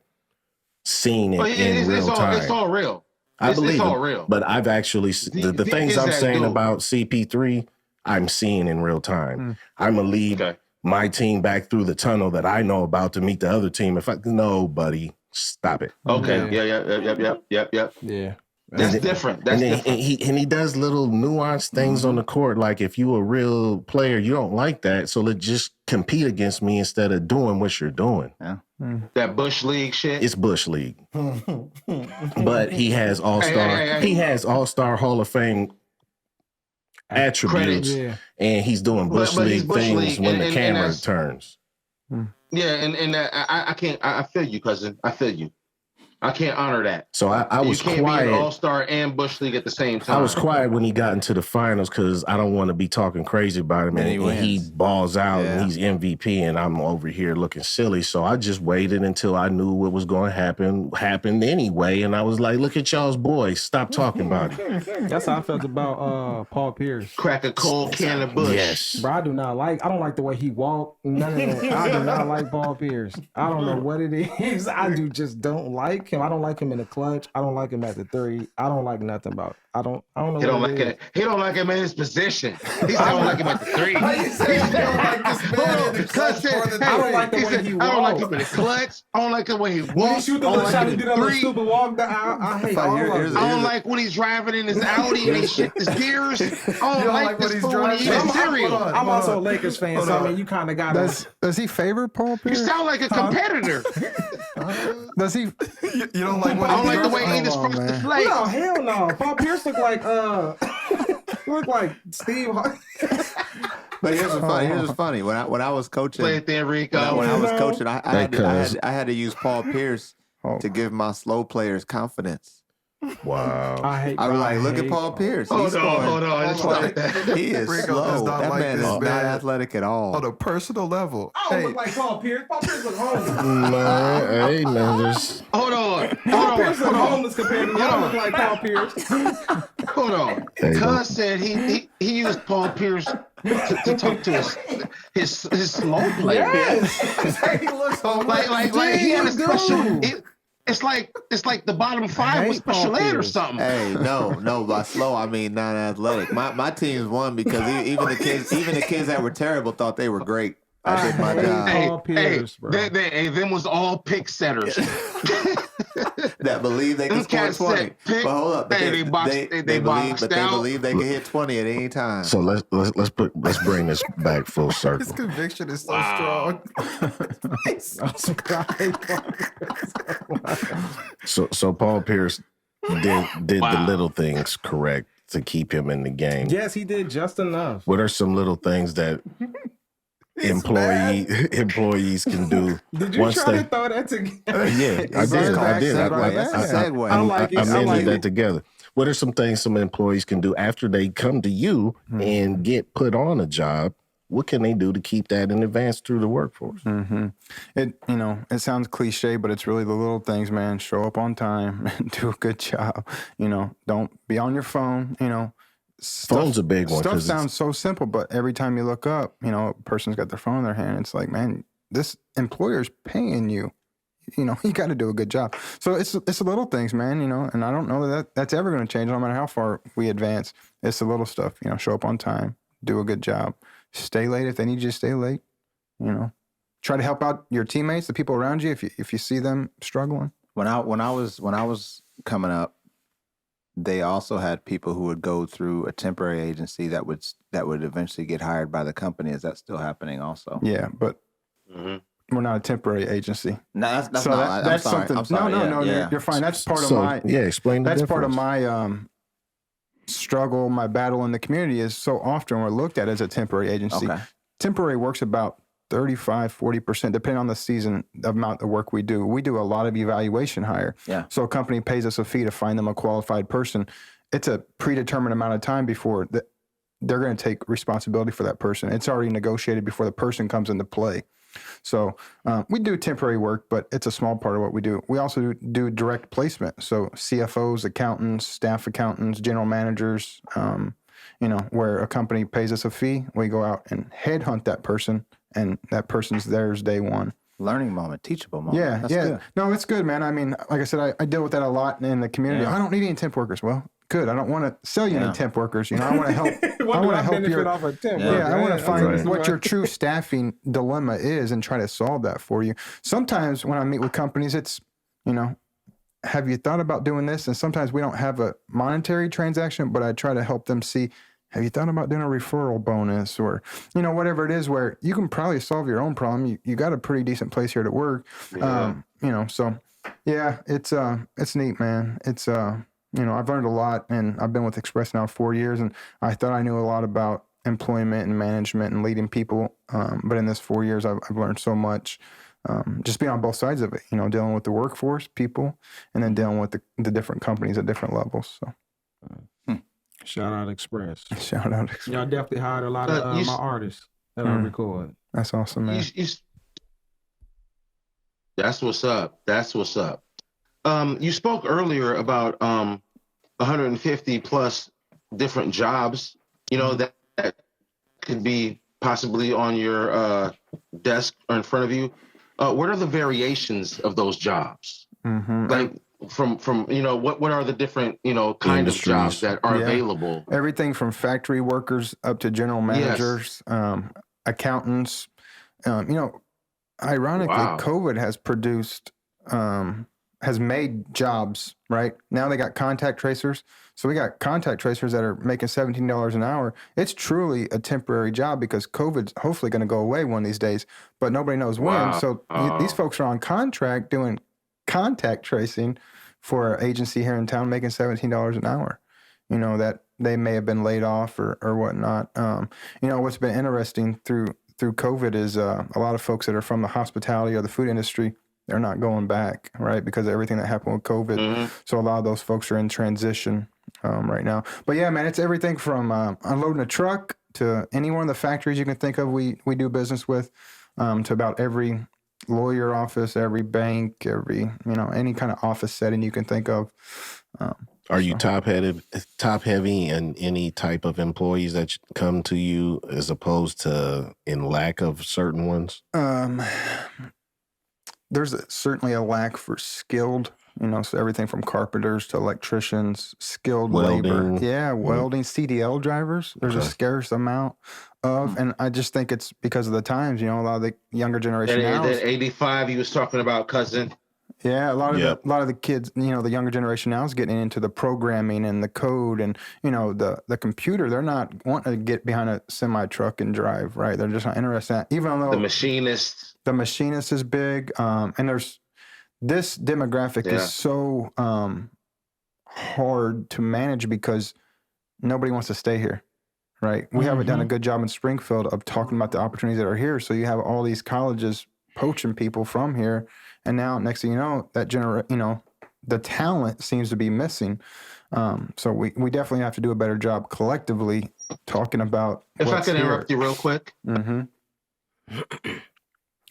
seen it in real time. It's all real. I believe it's all it, real. but I've actually the things is I'm that saying dude. about CP3, I'm seeing in real time. I'm gonna lead my team back through the tunnel that I know about to meet the other team. If I no, buddy, stop it. Okay. Yeah. Yeah. That's different. That's and different. he does little nuanced things on the court. Like if you a real player, you don't like that, so let's just compete against me instead of doing what you're doing. Yeah. That Bush League shit. It's Bush League, but he has all-star. Hey. He has all-star Hall of Fame attributes, Yeah. and he's doing Bush But he's League Bush things League, when the and camera that's- turns. Yeah, and I can't. I feel you, cousin. I feel you. I can't honor that. So I was you can't quiet. be an All-Star and Bush League at the same time. I was quiet when he got into the finals because I don't want to be talking crazy about him. And And he he wins. balls out Yeah. and he's MVP, and I'm over here looking silly. So I just waited until I knew what was going to happen. Happened anyway, and I was like, "Look at y'all's boys. Stop talking about it." That's how I felt about Paul Pierce. Crack a cold can of Bush. Yes. Bro, I don't like the way he walked. None of that. I do not like Paul Pierce. I don't know what it is. I just don't like him. I don't like him in the clutch. I don't like him at the three. I don't like nothing about it. I don't know. He don't what like it it. He don't like him in his position. He said, I don't like him at the three. How you say you don't like this man in the clutch more than I don't like the He way said, he I don't like walks. him in the clutch. I don't like the way he walks. When he shoot the I don't little like shot, him he in do the that little three. stupid walk. I hate all of it. I don't like when he's driving in his Audi and he shifts his gears. I don't like when this he's fool when he driving? eats cereal. I'm also a Lakers fan, so I mean, you kind of got to. Does he favor Paul You Pierce? sound like a competitor. Does he? You don't like when I don't he like the way he Hold on, disrupts the man. play. No, hell no. Paul Pierce look like Steve. But here's what's funny. When I was coaching, Play it there, Rico. when I was coaching, I Because- had to use Paul Pierce Oh. to give my slow players confidence. Wow. I was like, look at Paul Pierce. Hold on. It's like that. He is Rico does slow. not That like man this, is not man. athletic at all. On a personal level. I don't look like Paul Pierce. Paul Pierce look homeless. Man, hey, man, this. Hold on. Paul Pierce look homeless compared to me. I don't look like Paul Pierce. Hold on. Hey, Cuz said he used Paul Pierce to talk to his slow player. Yes. He looks homeless. Like he had a special. It's like the bottom five with special ed or something. Hey, no, by slow I mean non-athletic. My teams won because even the kids that were terrible thought they were great. I did my job. Paul Pierce, bro. Them was all pick setters. That believe they can score 20. But hold up, Hey, they believe they can hit 20 at any time. So let's bring this back full His circle. conviction is so strong. So Paul Pierce did the little things correct to keep him in the game. Yes, he did just enough. What are some little things that employees can do? Did you try to throw that together? Yeah, I did. That's a segue. I like it. I I managed like that it. together. What are some things some employees can do after they come to you and get put on a job? What can they do to keep that and advance through the workforce? Mm-hmm. It sounds cliche, but it's really the little things, man. Show up on time and do a good job. Don't be on your phone. Phone's a big one. Stuff sounds so simple, but every time you look up, a person's got their phone in their hand. It's like, man, this employer's paying you. You got to do a good job. So it's the little things, man. And I don't know that's ever going to change, no matter how far we advance. It's the little stuff. Show up on time, do a good job, stay late if they need you to stay late. Try to help out your teammates, the people around you, if you see them struggling. When I was coming up, they also had people who would go through a temporary agency that would eventually get hired by the company. Is that still happening also? Yeah, but we're not a temporary agency. No, that's so not. That's I'm sorry. something. I'm sorry. No, Yeah. you're fine. That's part of So, my. yeah, explain the That's difference. part of my struggle, my battle in the community is so often we're looked at as a temporary agency. Okay. Temporary work's about 35-40%, depending on the season, the amount of work we do. We do a lot of evaluation hire. Yeah. So a company pays us a fee to find them a qualified person. It's a predetermined amount of time before they're going to take responsibility for that person. It's already negotiated before the person comes into play. So we do temporary work, but it's a small part of what we do. We also do direct placement. So CFOs, accountants, staff accountants, general managers, where a company pays us a fee, we go out and headhunt that person, and that person's theirs day one. Learning moment, teachable moment. Yeah, That's yeah. good. No, it's good, man. I mean, like I said, I deal with that a lot in the community. Yeah. I don't need any temp workers. Well, good. I don't want to sell you any temp workers. I want to help. What I do want I to help benefit your. off a temp? Yeah, I want to find Right. what your true staffing dilemma is and try to solve that for you. Sometimes when I meet with companies, it's, have you thought about doing this? And sometimes we don't have a monetary transaction, but I try to help them see, have you thought about doing a referral bonus or, whatever it is where you can probably solve your own problem. You got a pretty decent place here to work. Yeah. So yeah, it's neat, man. It's, I've learned a lot, and I've been with Express now 4 years, and I thought I knew a lot about employment and management and leading people. But in this 4 years, I've learned so much, just being on both sides of it, dealing with the workforce, people, and then dealing with the different companies at different levels. So Shout out Express. shout out. Y'all definitely hired a lot of my artists that I record. That's awesome, man. That's what's up. That's what's up. You spoke earlier about 150 plus different jobs, that could be possibly on your desk or in front of you. What are the variations of those jobs? Mm-hmm. Like from what are the different kind Industries. of jobs that are available? Everything from factory workers up to general managers, accountants. Ironically, Wow. COVID has made jobs, right? Now they got contact tracers. So we got contact tracers that are making $17 an hour. It's truly a temporary job because COVID's hopefully going to go away one of these days, but nobody knows when. Wow. So these folks are on contract doing contact tracing for an agency here in town making $17 an hour. That they may have been laid off or whatnot. What's been interesting through COVID is a lot of folks that are from the hospitality or the food industry they're not going back, right? Because of everything that happened with COVID. So a lot of those folks are in transition right now. But yeah, man, it's everything from unloading a truck to any one of the factories you can think of we do business with, to about every lawyer office, every bank, every, any kind of office setting you can think of. Are you top heavy in any type of employees that come to you as opposed to in lack of certain ones? There's certainly a lack for skilled, so everything from carpenters to electricians, skilled labor. Yeah, welding, CDL drivers. There's a scarce amount of, and I just think it's because of the times, a lot of the younger generation now. That 85 you was talking about, cousin. Yeah, a lot of the kids, the younger generation now is getting into the programming and the code and the computer. They're not wanting to get behind a semi truck and drive, right? They're just not interested in that. Even though the machinist is big, and there's this demographic is so hard to manage because nobody wants to stay here, right? We haven't done a good job in Springfield of talking about the opportunities that are here. So you have all these colleges poaching people from here. And now, next thing you know, the talent seems to be missing. So we definitely have to do a better job collectively talking about. If I can interrupt you real quick. Go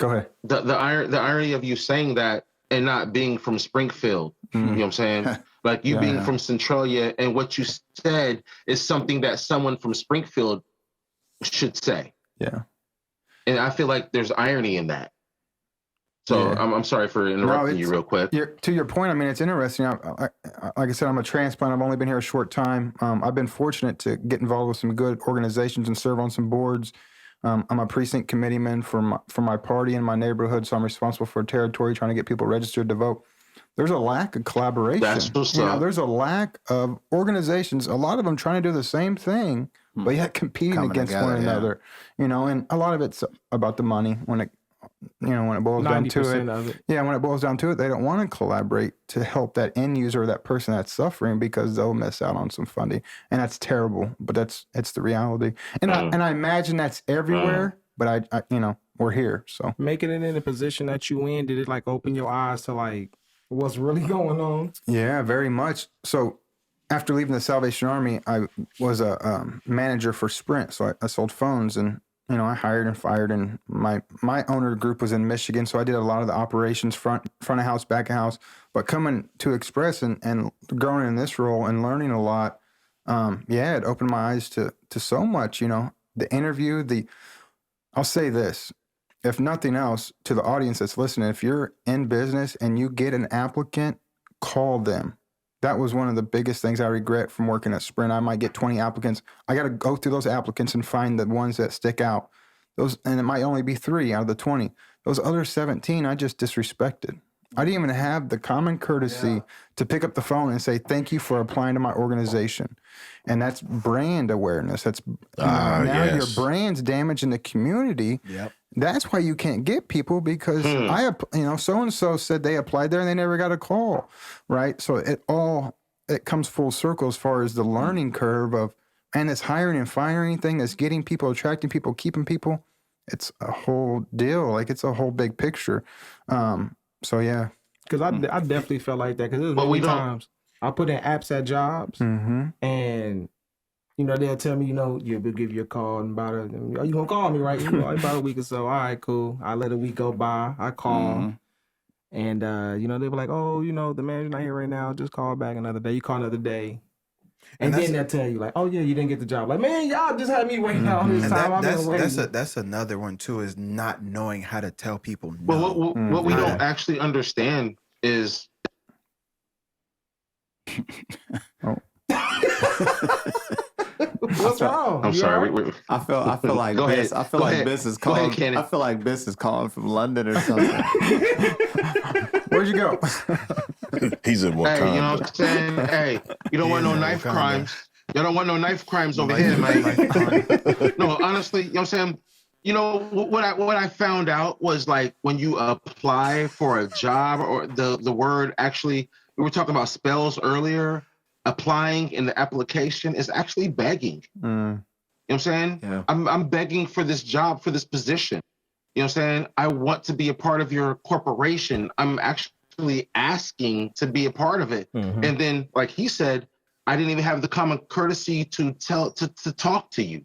ahead. The irony of you saying that and not being from Springfield, you know what I'm saying? Like you being from Centralia, and what you said is something that someone from Springfield should say. Yeah. And I feel like there's irony in that. So I'm sorry for interrupting you real quick. To your point, I mean, it's interesting. Like I said, I'm a transplant. I've only been here a short time. I've been fortunate to get involved with some good organizations and serve on some boards. I'm a precinct committeeman for my party in my neighborhood, so I'm responsible for a territory trying to get people registered to vote. There's a lack of collaboration. That's what's up. There's a lack of organizations, a lot of them trying to do the same thing, but yet competing against one another. And a lot of it's about the money when it boils down to it. Yeah, when it boils down to it, they don't want to collaborate to help that end user or that person that's suffering because they'll miss out on some funding. And that's terrible, but it's the reality. And I imagine that's everywhere, but I we're here. So making it in the position that you in, did it like open your eyes to like what's really going on? Yeah, very much. So after leaving the Salvation Army, I was a manager for Sprint. So I sold phones, and I hired and fired, and my owner group was in Michigan, so I did a lot of the operations, front of house, back of house. But coming to Express and growing in this role and learning a lot, it opened my eyes to so much. The interview, I'll say this, if nothing else, to the audience that's listening, if you're in business and you get an applicant, call them. That was one of the biggest things I regret from working at Sprint. I might get 20 applicants. I got to go through those applicants and find the ones that stick out. And it might only be 3 out of the 20. Those other 17, I just disrespected. I didn't even have the common courtesy to pick up the phone and say, thank you for applying to my organization. And that's brand awareness. That's now your brand's damaging the community. Yep. That's why you can't get people because so-and-so said they applied there and they never got a call, right? So it comes full circle as far as the learning curve of, and this hiring and firing thing, that's getting people, attracting people, keeping people. It's a whole deal. Like it's a whole big picture. So yeah. Because I definitely felt like that because there's many times I put in apps at jobs and they'll tell me, we'll give you a call in about you gonna call me, right? About a week or so. All right, cool. I let a week go by. I call. And, they'll be like, oh, the manager's not here right now. Just call back another day. You call another day. And then they'll tell you, like, oh, yeah, you didn't get the job. Like, man, y'all just had me waiting all this time. That's another one, too, is not knowing how to tell people no. Well, what we don't actually understand is... What's wrong? I'm sorry. I feel like business calling. I feel like business calling from London or something. Where'd you go? He's in Wakanda. Hey, you know what I'm saying? Hey, you don't want no knife crimes. You don't want no knife crimes over here, man. No, honestly, you know what I'm saying? What I found out was like when you apply for a job, or the word actually, we were talking about spells earlier. Applying in the application is actually begging. You know what I'm saying? Yeah. I'm begging for this job, for this position. You know what I'm saying? I want to be a part of your corporation. I'm actually asking to be a part of it. And then, like he said, I didn't even have the common courtesy to talk to you.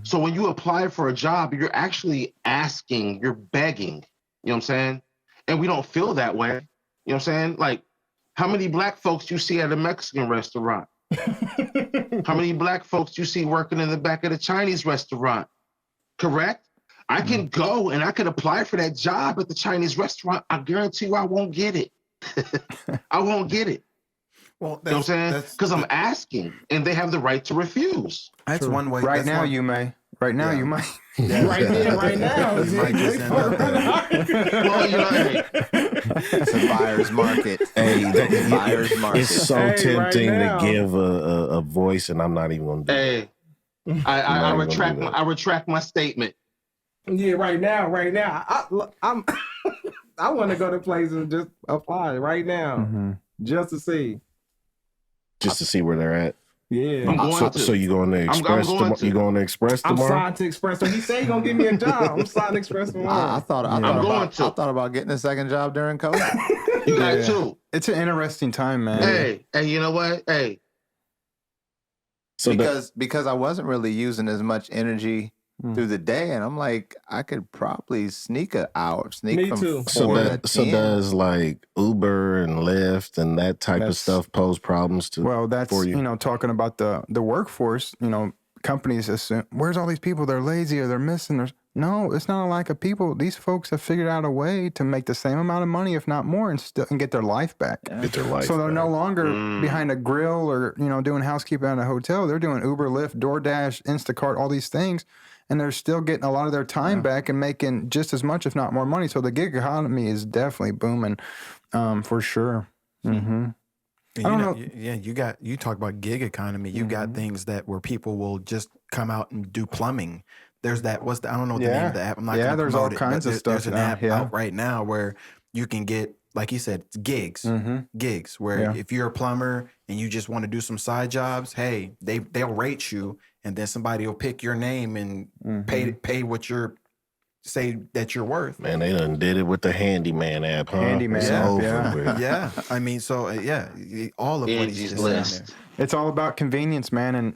So when you apply for a job, you're actually asking, you're begging. You know what I'm saying? And we don't feel that way. You know what I'm saying? Like, how many black folks you see at a Mexican restaurant? How many black folks you see working in the back of the Chinese restaurant? Correct? I can go and I can apply for that job at the Chinese restaurant. I guarantee you I won't get it. I won't get it. Well, You know what I'm saying? Because I'm asking, and they have the right to refuse. That's one way. Right now, you may. Right now, you might. Right there, right now. You might just end up there. Well, you know, hey, It's a buyer's market. Buyer's market. It's so Hey, tempting right now. to give a voice, and I'm not even going to do it. hey, I retract my statement. Yeah, right now. I want to go to places and just apply right now, just to see. Just to see where they're at. Yeah, I'm going to. So you going to Express? going to. You going to Express I'm tomorrow? signed to Express. So he said he gonna give me a job. I'm signed to Express tomorrow. I thought about getting a second job during COVID. You got two. It's an interesting time, man. Hey, you know what? Hey, So because I wasn't really using as much energy through the day, and I'm like, I could probably sneak an hour, Me from too. 4 to 10. does like Uber and Lyft and that type of stuff pose problems to? Well, that's, for you? Talking about the workforce, companies assume, where's all these people? They're lazy or they're missing. No, it's not a lack of people. These folks have figured out a way to make the same amount of money, if not more, and get their life back. Get their life So they're back. no longer behind a grill or, doing housekeeping at a hotel. They're doing Uber, Lyft, DoorDash, Instacart, all these things. And they're still getting a lot of their time back and making just as much, if not more money. So the gig economy is definitely booming, for sure. Mm-hmm. I don't know. You talk about gig economy. You got things that where people will just come out and do plumbing. There's that. I don't know the name of the app. I'm not gonna there's promote all it, kinds but of stuff There's an now, app out right now where you can get, like you said, it's gigs. Gigs where if you're a plumber and you just want to do some side jobs, hey, they'll rate you, and then somebody will pick your name and pay what you're say that you're worth. Man, they done did it with the Handyman app, huh? Handyman It's app, over yeah. with. Yeah, I mean, so all of what he's Angie's just saying List. there. It's all about convenience, man, and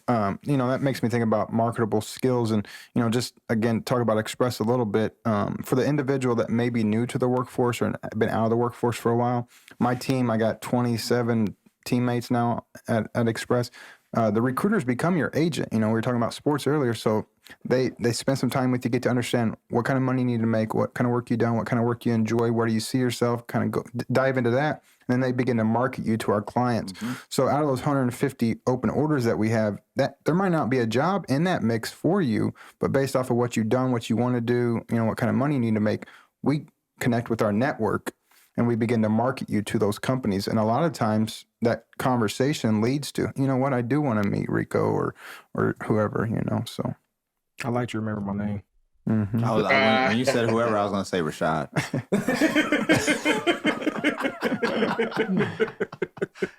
that makes me think about marketable skills, and just again talk about Express a little bit for the individual that may be new to the workforce or been out of the workforce for a while. My team, I got 27 teammates now at Express. The recruiters become your agent. We were talking about sports earlier, so they spend some time with you, get to understand what kind of money you need to make, what kind of work you done, what kind of work you enjoy, where do you see yourself, kind of go dive into that, and then they begin to market you to our clients. So out of those 150 open orders that we have, that there might not be a job in that mix for you, but based off of what you've done, what you want to do, what kind of money you need to make, we connect with our network and we begin to market you to those companies. And a lot of times that conversation leads to, what, I do want to meet Rico or whoever, so. I like to remember my name. When you said whoever, I was going to say Rashad.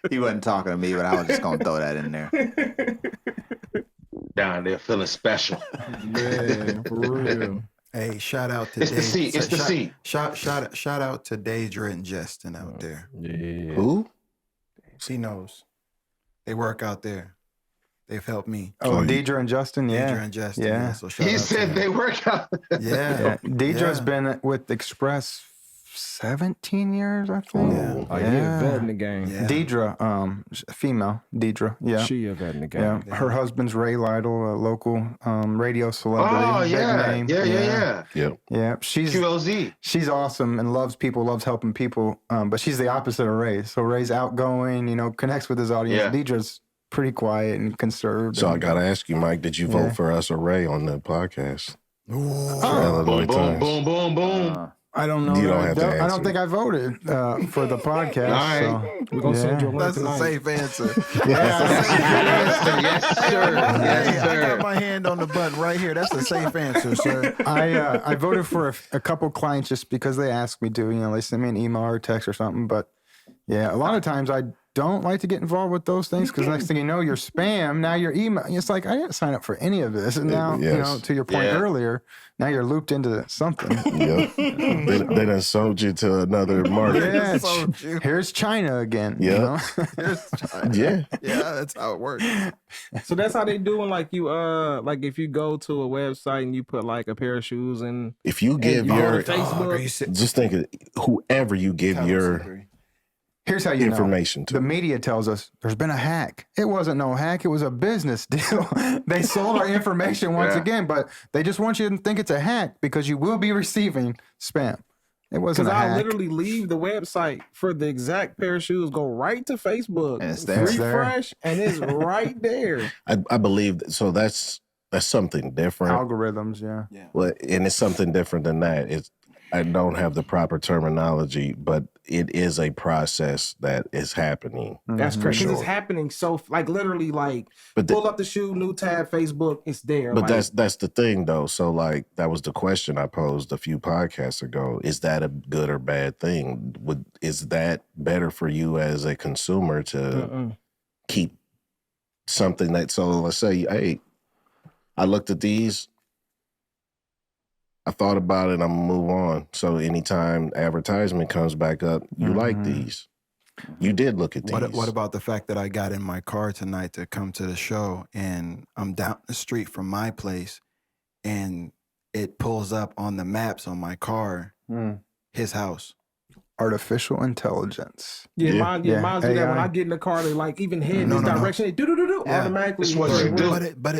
He wasn't talking to me, but I was just going to throw that in there. Down there feeling special. Yeah, for real. Hey, shout out to It's the seat. It's the seat. Shout out to Deidre and Justin out there. Yeah. Who? She knows. They work out there. They've helped me. Oh, Deidre and Justin, yeah. Deidre and Justin. Yeah. So shout He out to said them. they work out. Yeah. Deidre's Yeah. been with Express 17 years, I think. Yeah. Oh, yeah, vet in the game. Yeah. Deidre, female, Deidre, yeah. She a vet in the Yeah. game. Her husband's Ray Lytle, a local radio celebrity. Oh, big yeah. name. Yeah. Yep. Yeah, she's QLZ. awesome and loves people, loves helping people, but she's the opposite of Ray. So Ray's outgoing, connects with his audience. Yeah. Deidre's pretty quiet and conserved. So I got to ask you, Mike, did you vote for us or Ray on the podcast? For Illinois Boom, Times. boom, boom, boom. I don't know. You don't that have to I answer. don't think I voted for the podcast. All right. So, We're going to send you a link That's a tonight. safe answer. Yes, sir. Yes, Hey, I sir. got my hand on the button right here. That's a safe answer, sir. I voted for a couple clients just because they asked me to. They sent me an email or text or something. But yeah, a lot of times I don't like to get involved with those things because next thing you know, you're spam. Now your email. It's like I didn't sign up for any of this. And now, to your point earlier, now you're looped into something. Yep. they done sold you to another market. Yeah, here's China again. Yeah. Here's China. Yeah. Yeah, that's how it works. So that's how they doing. Like you, like if you go to a website and you put like a pair of shoes and if you give you go your to Facebook, just think of whoever you give your here's how you information know. to. The media tells us there's been a hack. It wasn't no hack. It was a business deal. They sold our information once again, but they just want you to think it's a hack because you will be receiving spam. It wasn't a hack. Because I literally leave the website for the exact pair of shoes, go right to Facebook, and it's there. refresh, and it's right there. I believe so. That's something different. Algorithms, yeah. Well, and it's something different than that. I don't have the proper terminology, but it is a process that is happening. That's crazy. Sure. It's happening so like literally like But pull up the shoe, new tab, Facebook, it's there. But like, that's the thing though. So like that was the question I posed a few podcasts ago. Is that a good or bad thing? Is that better for you as a consumer to keep something that? So let's say, hey, I looked at these. I thought about it, I'm gonna move on. So anytime advertisement comes back up, you like these. You did look at these. What about the fact that I got in my car tonight to come to the show and I'm down the street from my place and it pulls up on the maps on my car, his house. Artificial intelligence. Mine do that when I get in the car. They like even head this direction. They do automatically. It's what you do. But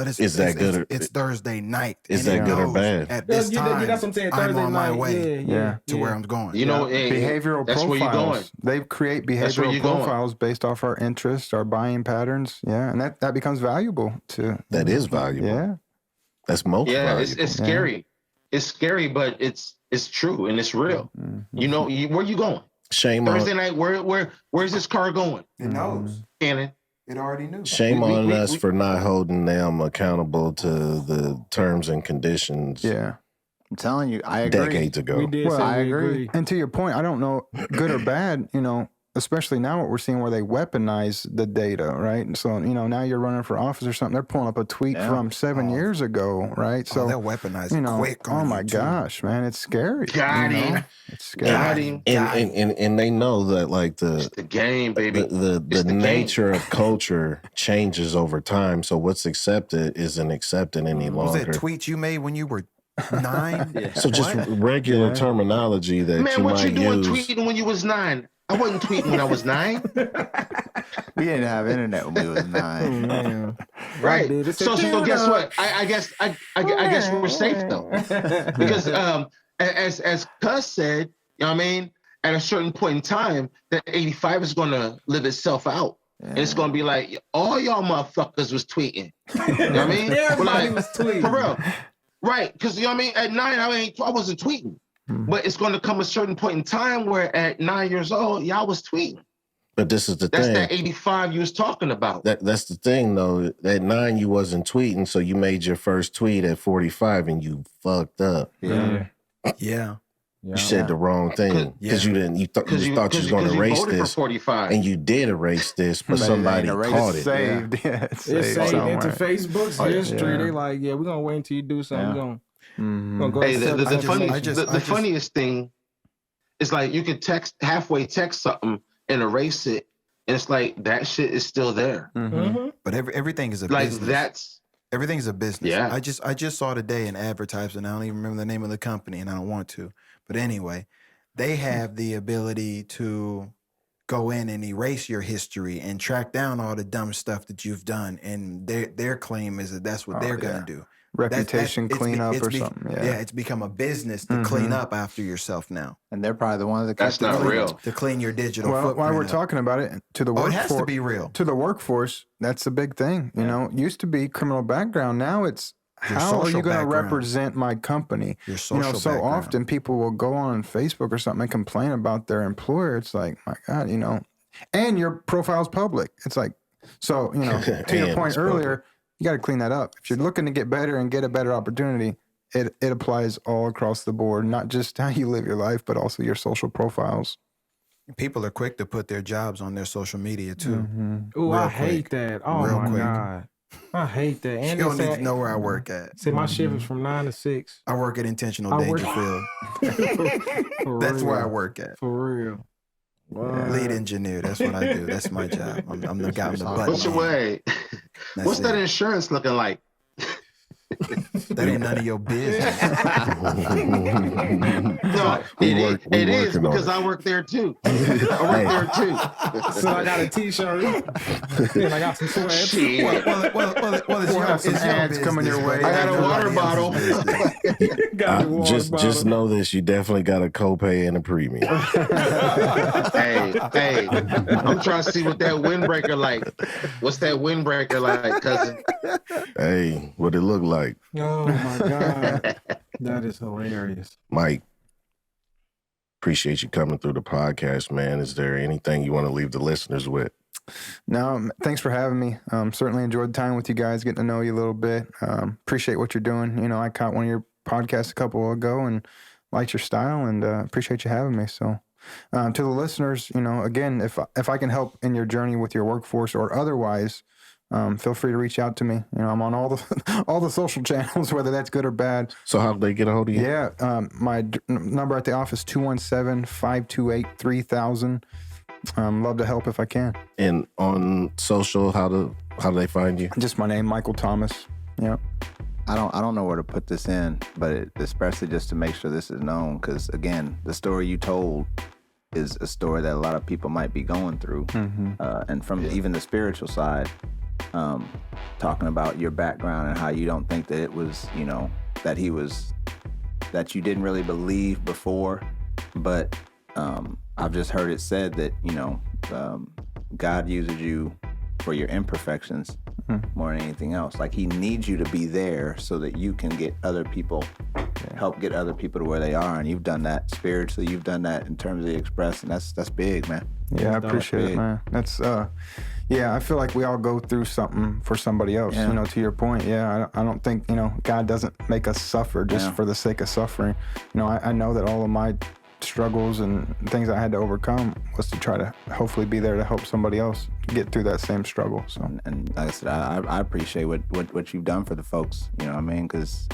it's Is that good? It's Thursday night. Is and that it good or knows bad? At this time, that's what I'm saying. I'm Thursday on night. my way Yeah. where I'm going. You know, Behavioral that's profiles. where you're going. They create That's where behavioral you're going. profiles based off our interests, our buying patterns. Yeah, and that becomes valuable to. That is valuable. Yeah. That's most valuable. It's scary. It's scary, but it's true and it's real. You know, where you going? Shame Thursday on night. Where's this car going? It knows. Cannon. It already knew. Shame on us for not holding them accountable to the terms and conditions. Yeah. I'm telling you, I agree. Decades ago. We did. Well, say I we agree. And to your point, I don't know, good or bad, especially now what we're seeing where they weaponize the data, right? And so, now you're running for office or something, they're pulling up a tweet from 7 years ago, right? So they'll weaponize it quick. Oh on my YouTube. gosh, man, it's scary. Got him. It's scary. Got him. And they know that like It's the game, baby. the It's the nature of culture changes over time. So what's accepted isn't accepted any Was longer. that tweet you made when you were 9? So just regular terminology that Man, you what might you doing use. tweeting when you was 9? I wasn't tweeting when I was 9. We didn't have internet when we was 9. Right. did. It said, So guess what? I guess we're safe though, because as Cuz said, you know what I mean. At a certain point in time, that 85 is going to live itself out, and it's going to be like all y'all motherfuckers was tweeting. You know what I mean? Everybody was tweeting. For real. Right, because you know what I mean. At 9, I wasn't tweeting, but it's going to come a certain point in time where at 9 years old, y'all was tweeting. But this is the That's thing. that 85 you was talking about. That's the thing though. At 9 you wasn't tweeting, so you made your first tweet at 45 and you fucked up. Yeah. You said the wrong thing because you didn't. You thought you was going to erase voted this, for 45. and you did erase this, but somebody caught it. Saved. Yeah, it's It's saved saved into somewhere. Facebook's history. They like, we're gonna wait until you do something. We're gonna go Hey, to the funniest thing is like you could halfway text something and erase it, and it's like that shit is still there. But everything is a Like business. Everything's a business. Yeah. I just saw today an advertisement. I don't even remember the name of the company, and I don't want to. But anyway, they have the ability to go in and erase your history and track down all the dumb stuff that you've done. And their claim is that that's what they're gonna do. Reputation cleanup or something. Yeah. It's become a business to clean up after yourself now. And they're probably the ones that That's not real. To clean your digital Well, footprint. while we're up. talking about it, to the it workforce, has to be real. to the workforce, that's a big thing. It used to be criminal background. Now it's Your how are you social going to background. represent my company? Your social so background. often people will go on Facebook or something and complain about their employer. It's like, my God, and your profile's public. It's like, so, to your And point it's earlier, you got to clean that up. If you're looking to get better and get a better opportunity, it applies all across the board, not just how you live your life, but also your social profiles. People are quick to put their jobs on their social media too. Ooh, Real I hate quick. that. Oh Real my quick. God. I hate that. You And don't they need say, to know where I work at. say my shift is from 9 to 6. I work at Intentional I work- Dangerfield. For That's where I real. work at. For real. Lead engineer. That's what I do. That's my job. I'm the guy with the button. What's your way? That's What's that it. insurance looking like? That ain't none of your business. No, We it is working on because it. I work there too. I work there too. So I got a t-shirt and I got some sweats. Shit. well, it's We'll your, have some it's your ads coming business, your way. but I got a everybody water else's bottle. business. Got the water Just bottle. know this: you definitely got a copay and a premium. Hey, I'm trying to see what that windbreaker like. What's that windbreaker like, cousin? Hey, what it look like, Oh my God. That is hilarious. Mike? Appreciate you coming through the podcast, man. Is there anything you want to leave the listeners with? No, thanks for having me. Certainly enjoyed time with you guys, getting to know you a little bit. Appreciate what you're doing. You know, I caught one of your podcasts a couple ago and liked your style, and appreciate you having me. So, to the listeners, you know, again, if I can help in your journey with your workforce or otherwise, feel free to reach out to me. You know, I'm on all the social channels, whether that's good or bad. So how do they get a hold of you? Yeah, my number at the office 217-528-3000. Love to help if I can. And on social, how do they find you? Just my name, Michael Thomas. Yeah. I don't know where to put this in, but especially just to make sure this is known, because again, the story you told is a story that a lot of people might be going through, and from even the spiritual side, talking about your background and how you don't think that it was, you know, that you didn't really believe before, but I've just heard it said that, you know, God uses you for your imperfections more than anything else. Like he needs you to be there so that you can get other people, help get other people to where they are. And you've done that spiritually. You've done that in terms of the express, and that's big, man. Yeah, I appreciate it, man. That's yeah, I feel like we all go through something for somebody else. Yeah. You know, to your point, yeah, I don't think, you know, God doesn't make us suffer just for the sake of suffering. You know, I know that all of my struggles and things I had to overcome was to try to hopefully be there to help somebody else get through that same struggle. So, And like I said, I appreciate what you've done for the folks. You know what I mean? Because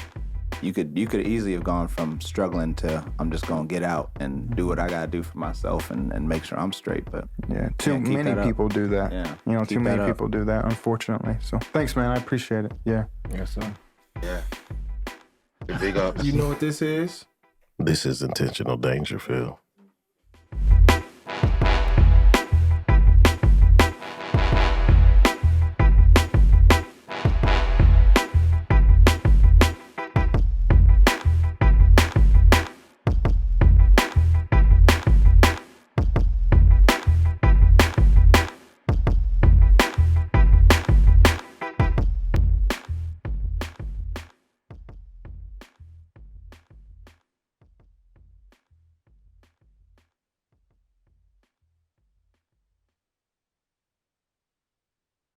you could easily have gone from struggling to I'm just gonna get out and do what I gotta do for myself and make sure I'm straight. But yeah, too keep many that up. people do that. Yeah, You know, keep too that many up. people do that, unfortunately. So thanks, man. I appreciate it. Yeah. Yes, sir. Yeah. Big ups. You know what this is? This is Intentional Dangerfield.